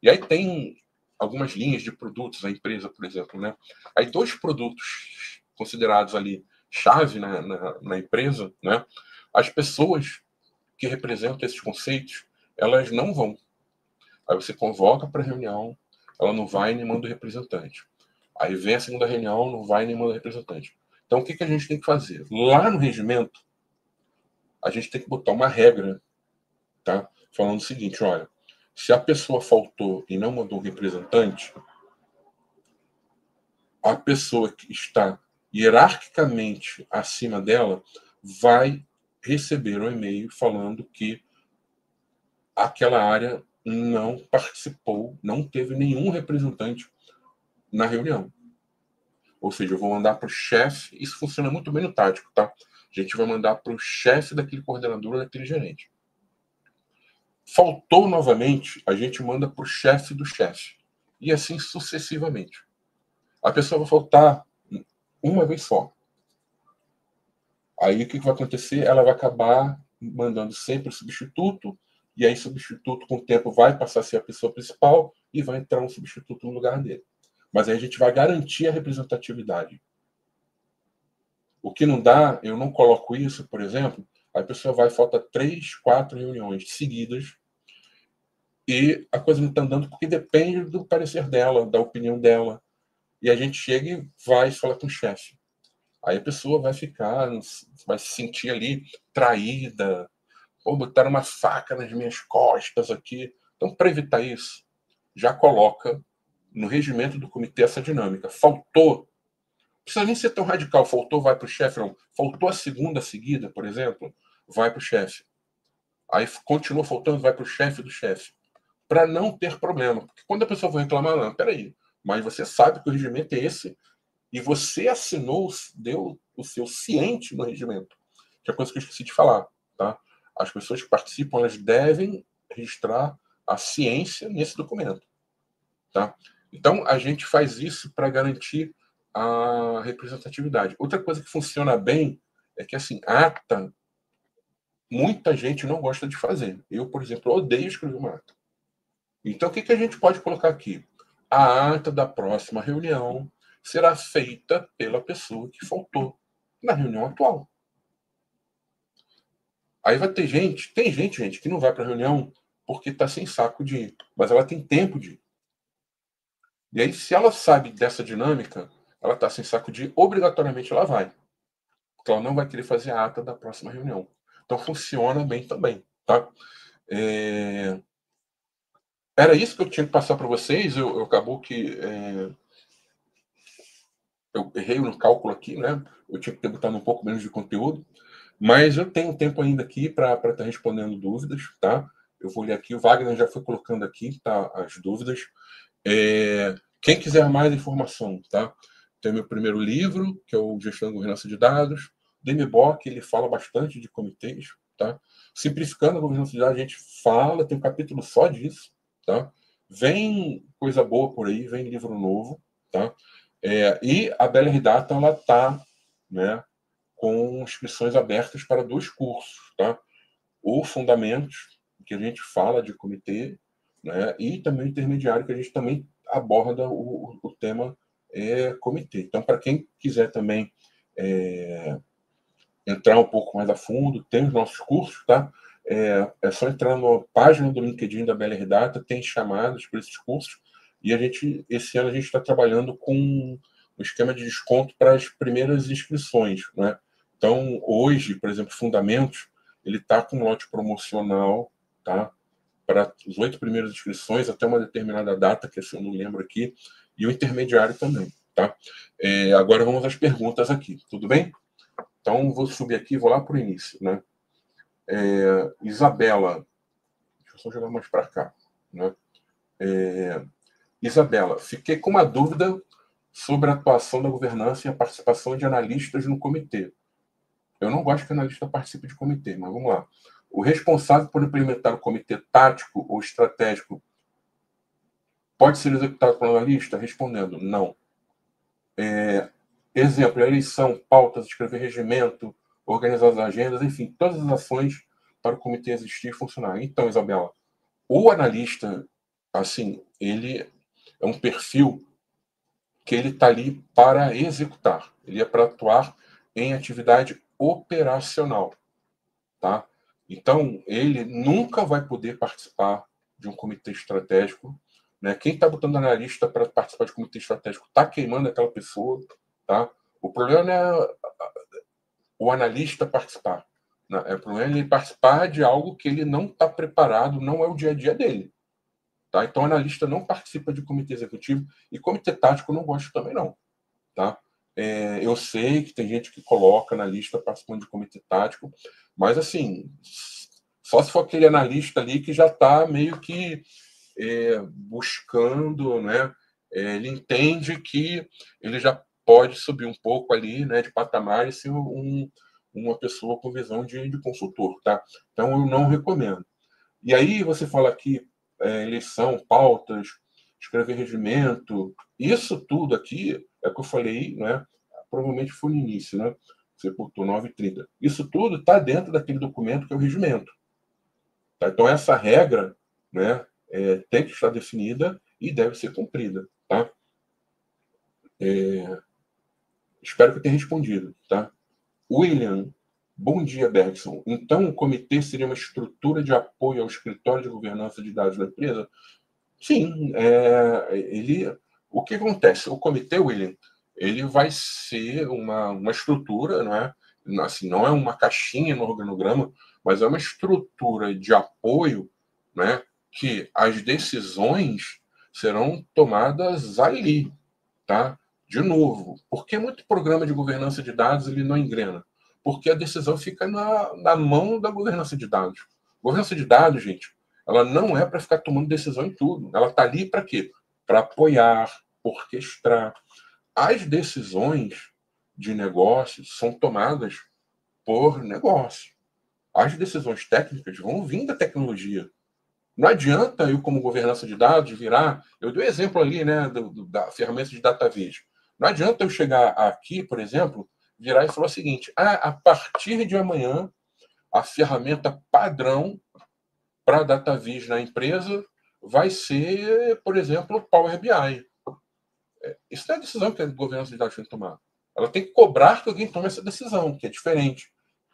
Speaker 1: E aí tem algumas linhas de produtos, a empresa, por exemplo, né? Aí 2 produtos considerados ali chave na empresa, né? As pessoas que representam esses conceitos, elas não vão. Aí você convoca para a reunião, ela não vai nem manda o representante. Aí vem a segunda reunião, não vai nem manda o representante. Então, o que a gente tem que fazer? Lá no regimento, a gente tem que botar uma regra, tá? Falando o seguinte, olha, se a pessoa faltou e não mandou um representante, a pessoa que está hierarquicamente acima dela vai receber um e-mail falando que aquela área não participou, não teve nenhum representante na reunião. Ou seja, eu vou mandar para o chefe, isso funciona muito bem no tático, tá? A gente vai mandar para o chefe daquele coordenador ou daquele gerente. Faltou novamente, a gente manda para o chefe do chefe. E assim sucessivamente. A pessoa vai faltar uma vez só. Aí o que vai acontecer? Ela vai acabar mandando sempre o substituto, e aí substituto com o tempo vai passar a ser a pessoa principal e vai entrar um substituto no lugar dele. Mas aí a gente vai garantir a representatividade. O que não dá, eu não coloco isso, por exemplo, a pessoa vai, falta 3, 4 reuniões seguidas e a coisa não está andando porque depende do parecer dela, da opinião dela. E a gente chega e vai falar com o chefe. Aí a pessoa vai ficar, vai se sentir ali traída, ou botar uma faca nas minhas costas aqui. Então, para evitar isso, já coloca no regimento do comitê essa dinâmica. Faltou, não precisa nem ser tão radical, faltou, vai para o chefe, não. Faltou a segunda seguida, por exemplo, vai para o chefe. Aí continua faltando, vai para o chefe do chefe. Para não ter problema. Porque quando a pessoa for reclamar, não, peraí, mas você sabe que o regimento é esse, e você assinou, deu o seu ciente no regimento, que é coisa que eu esqueci de falar. tá? As pessoas que participam, elas devem registrar a ciência nesse documento, tá? Então, a gente faz isso para garantir a representatividade. Outra coisa que funciona bem é que, assim, ata, muita gente não gosta de fazer. Eu, por exemplo, odeio escrever uma ata. Então, o que a gente pode colocar aqui? A ata da próxima reunião será feita pela pessoa que faltou na reunião atual. Aí vai ter gente, gente, que não vai para a reunião porque está sem saco de ir, mas ela tem tempo de ir. E aí, se ela sabe dessa dinâmica, ela está sem saco de ir, obrigatoriamente ela vai. Porque ela não vai querer fazer a ata da próxima reunião. Então, funciona bem também, tá? Era isso que eu tinha que passar para vocês. Eu acabou que eu errei no cálculo aqui, né? Eu tinha que ter botado um pouco menos de conteúdo, mas eu tenho tempo ainda aqui para estar respondendo dúvidas, tá? Eu vou ler aqui, o Wagner já foi colocando aqui, tá, as dúvidas. Quem quiser mais informação, tá? Tem meu primeiro livro, que é o Gestão e Governança de Dados. O DMBOK, ele fala bastante de comitês, tá? Simplificando a governança de dados, a gente fala, tem um capítulo só disso, tá? Vem coisa boa por aí, vem livro novo, tá? E a BLR Data, ela está, né, com inscrições abertas para 2 cursos, tá? O Fundamentos, que a gente fala de comitê, né? E também o Intermediário, que a gente também aborda o tema comitê. Então, para quem quiser também entrar um pouco mais a fundo, tem os nossos cursos, tá? É só entrar na página do LinkedIn da BLR Data, tem chamadas para esses cursos, e esse ano a gente está trabalhando com um esquema de desconto para as primeiras inscrições, né? Então, hoje, por exemplo, Fundamentos, ele está com um lote promocional, tá? Para os 8 primeiras inscrições, até uma determinada data, que eu não lembro aqui, e o intermediário também, tá? Agora vamos às perguntas aqui, tudo bem? Então, vou subir aqui, vou lá para o início, né? Isabela, deixa eu só jogar mais para cá, né? Isabela, fiquei com uma dúvida sobre a atuação da governança e a participação de analistas no comitê. Eu não gosto que o analista participe de comitê, mas vamos lá. O responsável por implementar o comitê tático ou estratégico pode ser executado por um analista? Respondendo, não. Exemplo, eleição, pautas, escrever regimento, organizar as agendas, enfim, todas as ações para o comitê existir e funcionar. Então, Isabela, o analista, assim, ele é um perfil que ele está ali para executar, ele é para atuar em atividade operacional, tá? Então, ele nunca vai poder participar de um comitê estratégico, né? Quem está botando analista para participar de um comitê estratégico está queimando aquela pessoa, tá? O problema não é o analista participar, né? O problema é ele participar de algo que ele não está preparado, não é o dia a dia dele. Tá? Então, o analista não participa de comitê executivo e comitê tático eu não gosto também, não. Tá? Eu sei que tem gente que coloca analista participando de comitê tático, mas, assim, só se for aquele analista ali que já está meio que buscando, né? Ele entende que ele já pode subir um pouco ali, né, de patamar e ser uma pessoa com visão de consultor. Tá? Então, eu não recomendo. E aí você fala aqui, eleição, pautas, escrever regimento, isso tudo aqui é o que eu falei, né? Provavelmente foi no início, né? Você botou 9h30. Isso tudo está dentro daquele documento que é o regimento. Tá? Então, essa regra, né, tem que estar definida e deve ser cumprida. Tá? Espero que eu tenha respondido. Tá? William, bom dia, Bergson. Então, o comitê seria uma estrutura de apoio ao escritório de governança de dados da empresa? Sim, o que acontece? O comitê, William, ele vai ser uma estrutura, não é? Assim, não é uma caixinha no organograma, mas é uma estrutura de apoio, né? Que as decisões serão tomadas ali, tá? De novo, por que muito programa de governança de dados ele não engrena? Porque a decisão fica na mão da governança de dados. Governança de dados, gente, ela não é para ficar tomando decisão em tudo. Ela está ali para quê? Para apoiar, orquestrar. As decisões de negócios são tomadas por negócio. as decisões técnicas vão vir da tecnologia. Não adianta eu, como governança de dados, virar... Eu dei o exemplo ali, né, da ferramenta de DataVis. Não adianta eu chegar aqui, por exemplo, virar e falar o seguinte: a partir de amanhã, a ferramenta padrão para DataVis na empresa vai ser, por exemplo, o Power BI. Isso não é a decisão que a governança de dados tem que tomar. Ela tem que cobrar que alguém tome essa decisão, que é diferente,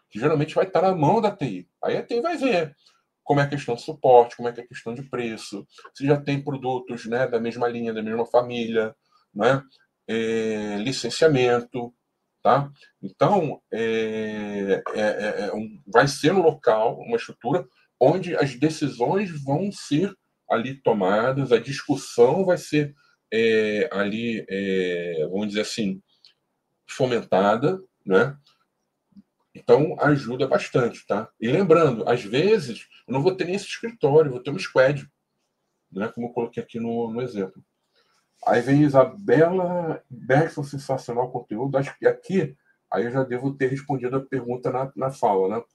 Speaker 1: que geralmente vai estar na mão da TI. Aí a TI vai ver como é a questão de suporte, como é que é a questão de preço, se já tem produtos, né, da mesma linha, da mesma família, né, licenciamento, tá? Então, vai ser um local, uma estrutura onde as decisões vão ser ali tomadas, a discussão vai ser ali, vamos dizer assim, fomentada, né? Então, ajuda bastante, tá? E lembrando, às vezes, eu não vou ter nem esse escritório, vou ter um squad, né? Como eu coloquei aqui no exemplo. Aí vem Isabela Bergson, sensacional conteúdo. Acho que aqui, aí eu já devo ter respondido a pergunta na fala,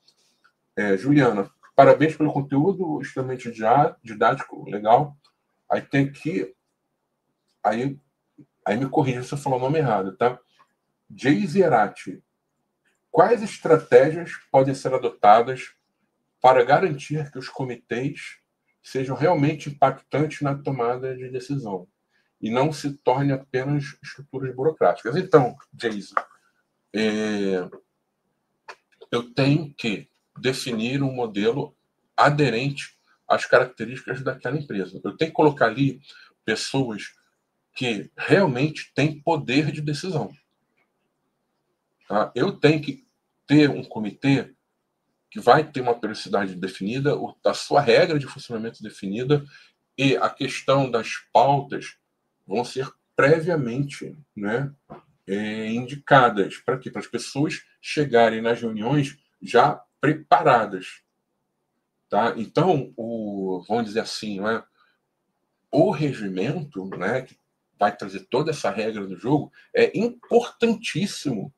Speaker 1: né? Juliana, parabéns pelo conteúdo, extremamente didático, legal. Aí tem que... Aí me corrija se eu falar o nome errado, tá? Geizerati. Quais estratégias podem ser adotadas para garantir que os comitês sejam realmente impactantes na tomada de decisão e não se tornem apenas estruturas burocráticas? Então, Jason, eu tenho que definir um modelo aderente às características daquela empresa. Eu tenho que colocar ali pessoas que realmente têm poder de decisão. Tá? Eu tenho que ter um comitê que vai ter uma periodicidade definida, a sua regra de funcionamento definida, e a questão das pautas vão ser previamente, né, indicadas. Para quê? Para as pessoas chegarem nas reuniões já preparadas. Tá? Então, vamos dizer assim, né, o regimento, né, que vai trazer toda essa regra do jogo, é importantíssimo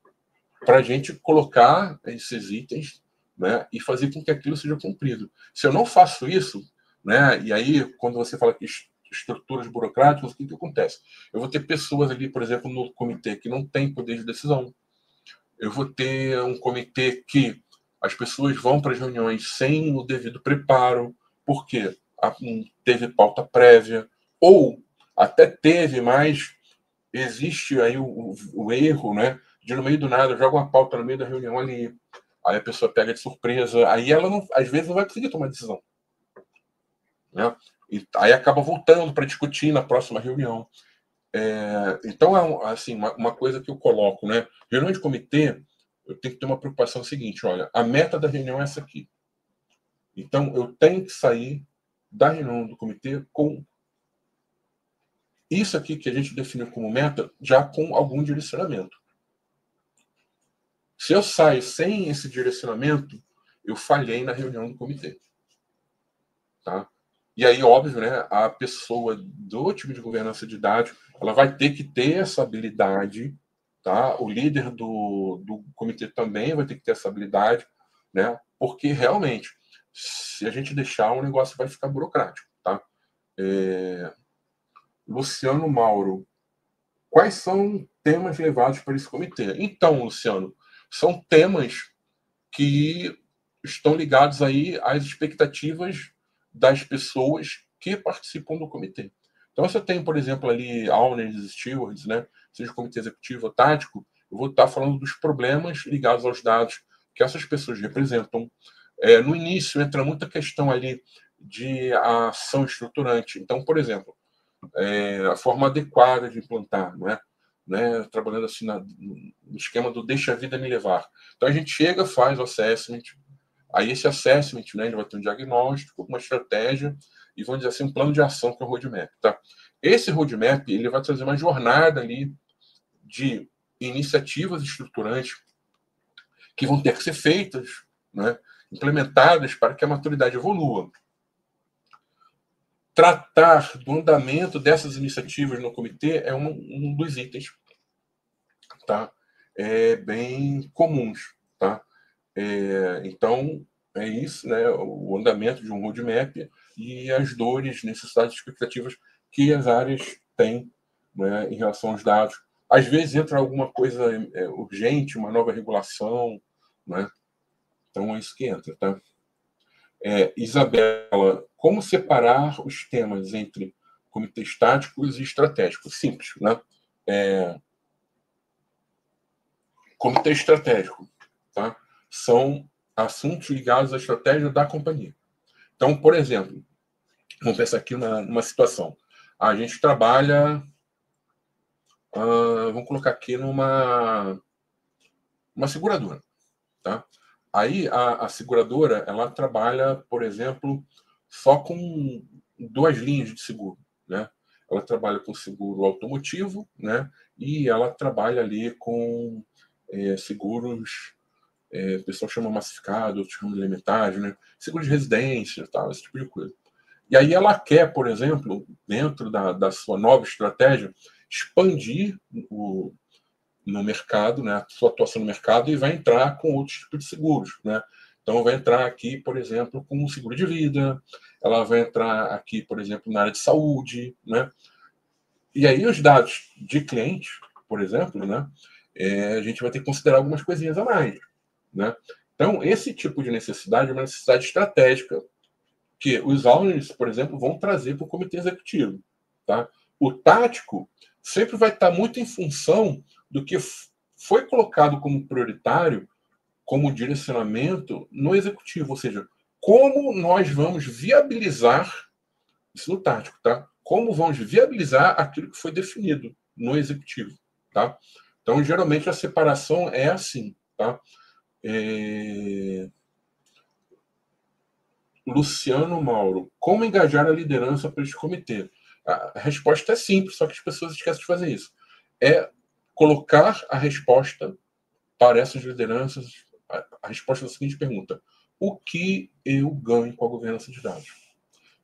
Speaker 1: para a gente colocar esses itens, né, e fazer com que aquilo seja cumprido. Se eu não faço isso, né, e aí, quando você fala que estruturas burocráticas, o que acontece? Eu vou ter pessoas ali, por exemplo, no comitê que não tem poder de decisão. Eu vou ter um comitê que as pessoas vão para as reuniões sem o devido preparo, porque não teve pauta prévia, ou até teve, mas existe aí o erro, né? De no meio do nada, joga uma pauta no meio da reunião ali, aí a pessoa pega de surpresa, aí ela não, às vezes não vai conseguir tomar decisão, né? E aí acaba voltando para discutir na próxima reunião. Então, assim, uma coisa que eu coloco, né? Reunião de comitê, eu tenho que ter uma preocupação seguinte: olha, a meta da reunião é essa aqui. Então, eu tenho que sair da reunião do comitê com isso aqui que a gente definiu como meta, já com algum direcionamento. Se eu saio sem esse direcionamento, eu falhei na reunião do comitê. Tá? E aí, óbvio, né, a pessoa do time de governança de dados, ela vai ter que ter essa habilidade, tá? O líder do comitê também vai ter que ter essa habilidade, né? Porque realmente, se a gente deixar, o negócio vai ficar burocrático, tá? Luciano Mauro, quais são temas levados para esse comitê? Então, Luciano, são temas que estão ligados aí às expectativas das pessoas que participam do comitê. Então, se eu tenho, por exemplo, ali owners, stewards, né, seja comitê executivo ou tático, eu vou estar falando dos problemas ligados aos dados que essas pessoas representam. No início, entra muita questão ali de ação estruturante. Então, por exemplo, a forma adequada de implantar, né, trabalhando assim no esquema do deixa a vida me levar. Então a gente chega, faz o assessment, aí esse assessment, né, ele vai ter um diagnóstico, uma estratégia e, vamos dizer assim, um plano de ação que é o roadmap. Tá? Esse roadmap ele vai trazer uma jornada ali de iniciativas estruturantes que vão ter que ser feitas, né, implementadas para que a maturidade evolua. Tratar do andamento dessas iniciativas no comitê é um dos itens, tá? Bem comuns, tá? Então, é isso, né? O andamento de um roadmap e as dores, necessidades, expectativas que as áreas têm, né, em relação aos dados. Às vezes entra alguma coisa urgente, uma nova regulação, né? Então é isso que entra, tá? Isabela, como separar os temas entre comitês táticos e estratégicos? Simples, né? Comitê estratégico, tá? São assuntos ligados à estratégia da companhia. Então, por exemplo, vamos pensar aqui numa situação. A gente trabalha, vamos colocar aqui uma seguradora, tá? Aí a seguradora, ela trabalha, por exemplo, só com 2 linhas de seguro, né? Ela trabalha com seguro automotivo, né? E ela trabalha ali com seguros, o pessoal chama massificado, outros chamam de elementares, né? Seguro de residência, tal, esse tipo de coisa. E aí ela quer, por exemplo, dentro da sua nova estratégia, expandir no mercado, né, a sua atuação no mercado, e vai entrar com outros tipos de seguros, né? Então, vai entrar aqui, por exemplo, com um seguro de vida, ela vai entrar aqui, por exemplo, na área de saúde, né? E aí os dados de cliente, por exemplo, né, a gente vai ter que considerar algumas coisinhas a mais, né? Então, esse tipo de necessidade é uma necessidade estratégica que os owners, por exemplo, vão trazer para o comitê executivo, tá? O tático sempre vai estar muito em função do que foi colocado como prioritário, como direcionamento no executivo, ou seja, como nós vamos viabilizar isso no tático, tá? Como vamos viabilizar aquilo que foi definido no executivo, tá? Então, geralmente a separação é assim, tá? Luciano Mauro, como engajar a liderança para este comitê? A resposta é simples, só que as pessoas esquecem de fazer isso. É colocar a resposta para essas lideranças, a resposta da seguinte pergunta: o que eu ganho com a governança de dados?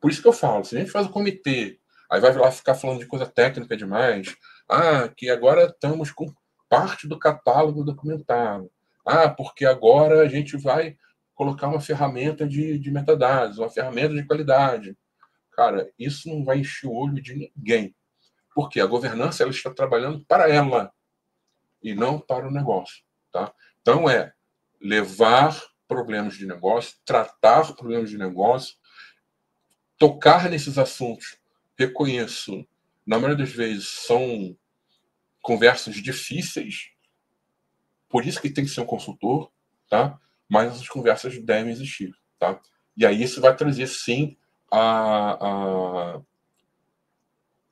Speaker 1: Por isso que eu falo, se a gente faz o comitê, aí vai lá ficar falando de coisa técnica demais, que agora estamos com parte do catálogo documentado, porque agora a gente vai colocar uma ferramenta de metadados, uma ferramenta de qualidade. Cara, isso não vai encher o olho de ninguém. Porque a governança ela está trabalhando para ela e não para o negócio. Tá? Então, levar problemas de negócio, tratar problemas de negócio, tocar nesses assuntos. Reconheço, na maioria das vezes, são conversas difíceis, por isso que tem que ser um consultor, tá? Mas essas conversas devem existir, tá? E aí isso vai trazer, sim,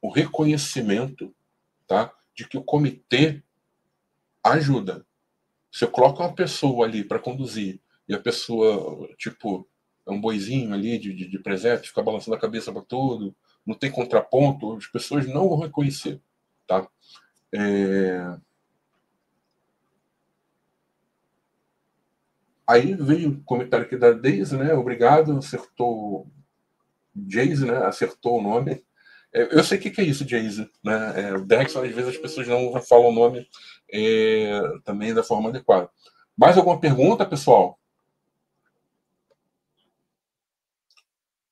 Speaker 1: o reconhecimento, tá? De que o comitê ajuda. Você coloca uma pessoa ali para conduzir e a pessoa, tipo, é um boizinho ali de presépio, fica balançando a cabeça para tudo, não tem contraponto, as pessoas não vão reconhecer, tá? Aí veio o comentário aqui da Daisy, né? Obrigado, acertou. Jayce, né? Acertou o nome. Eu sei o que é isso, Jayce, né? O Dexon, às vezes as pessoas não falam o nome também da forma adequada. Mais alguma pergunta, pessoal?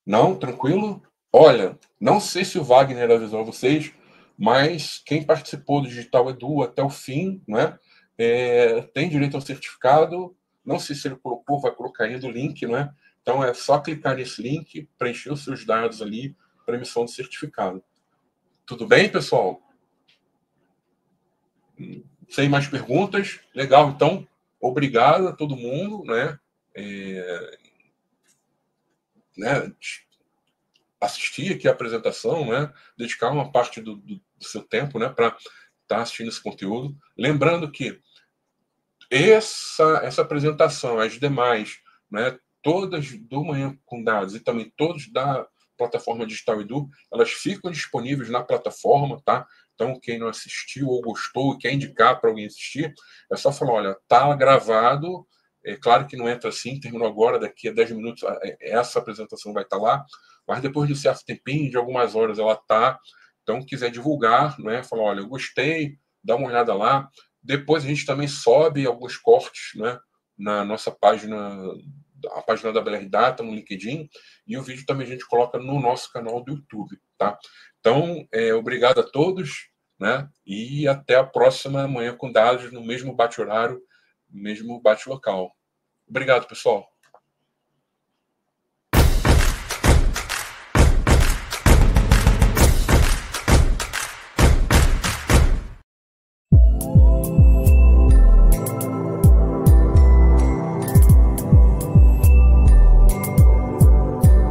Speaker 1: Não? Tranquilo? Olha, não sei se o Wagner avisou vocês, mas quem participou do Digital Edu até o fim, né, tem direito ao certificado. Não sei se ele colocou, vai colocar aí do link, né? Então é só clicar nesse link, preencher os seus dados ali para emissão do certificado. Tudo bem, pessoal? Sem mais perguntas? Legal, então, obrigado a todo mundo, né? Né, assistir aqui a apresentação, né? Dedicar uma parte do seu tempo, né, para estar assistindo esse conteúdo. Lembrando que essa apresentação, as demais, né, todas do Manhã com Dados e também todas da plataforma Digital Edu, elas ficam disponíveis na plataforma, tá? Então, quem não assistiu ou gostou e quer indicar para alguém assistir, é só falar, olha, tá gravado, é claro que não entra assim, terminou agora, daqui a 10 minutos essa apresentação vai estar lá, mas depois de um certo tempinho, de algumas horas, ela tá. Então, quiser divulgar, né, falar, olha, eu gostei, dá uma olhada lá. Depois a gente também sobe alguns cortes, né, na nossa página a página da BLR Data no LinkedIn, e o vídeo também a gente coloca no nosso canal do YouTube, tá? Então, obrigado a todos, né? E até a próxima Manhã com Dados, no mesmo bate-horário, no mesmo bate-local. Obrigado, pessoal.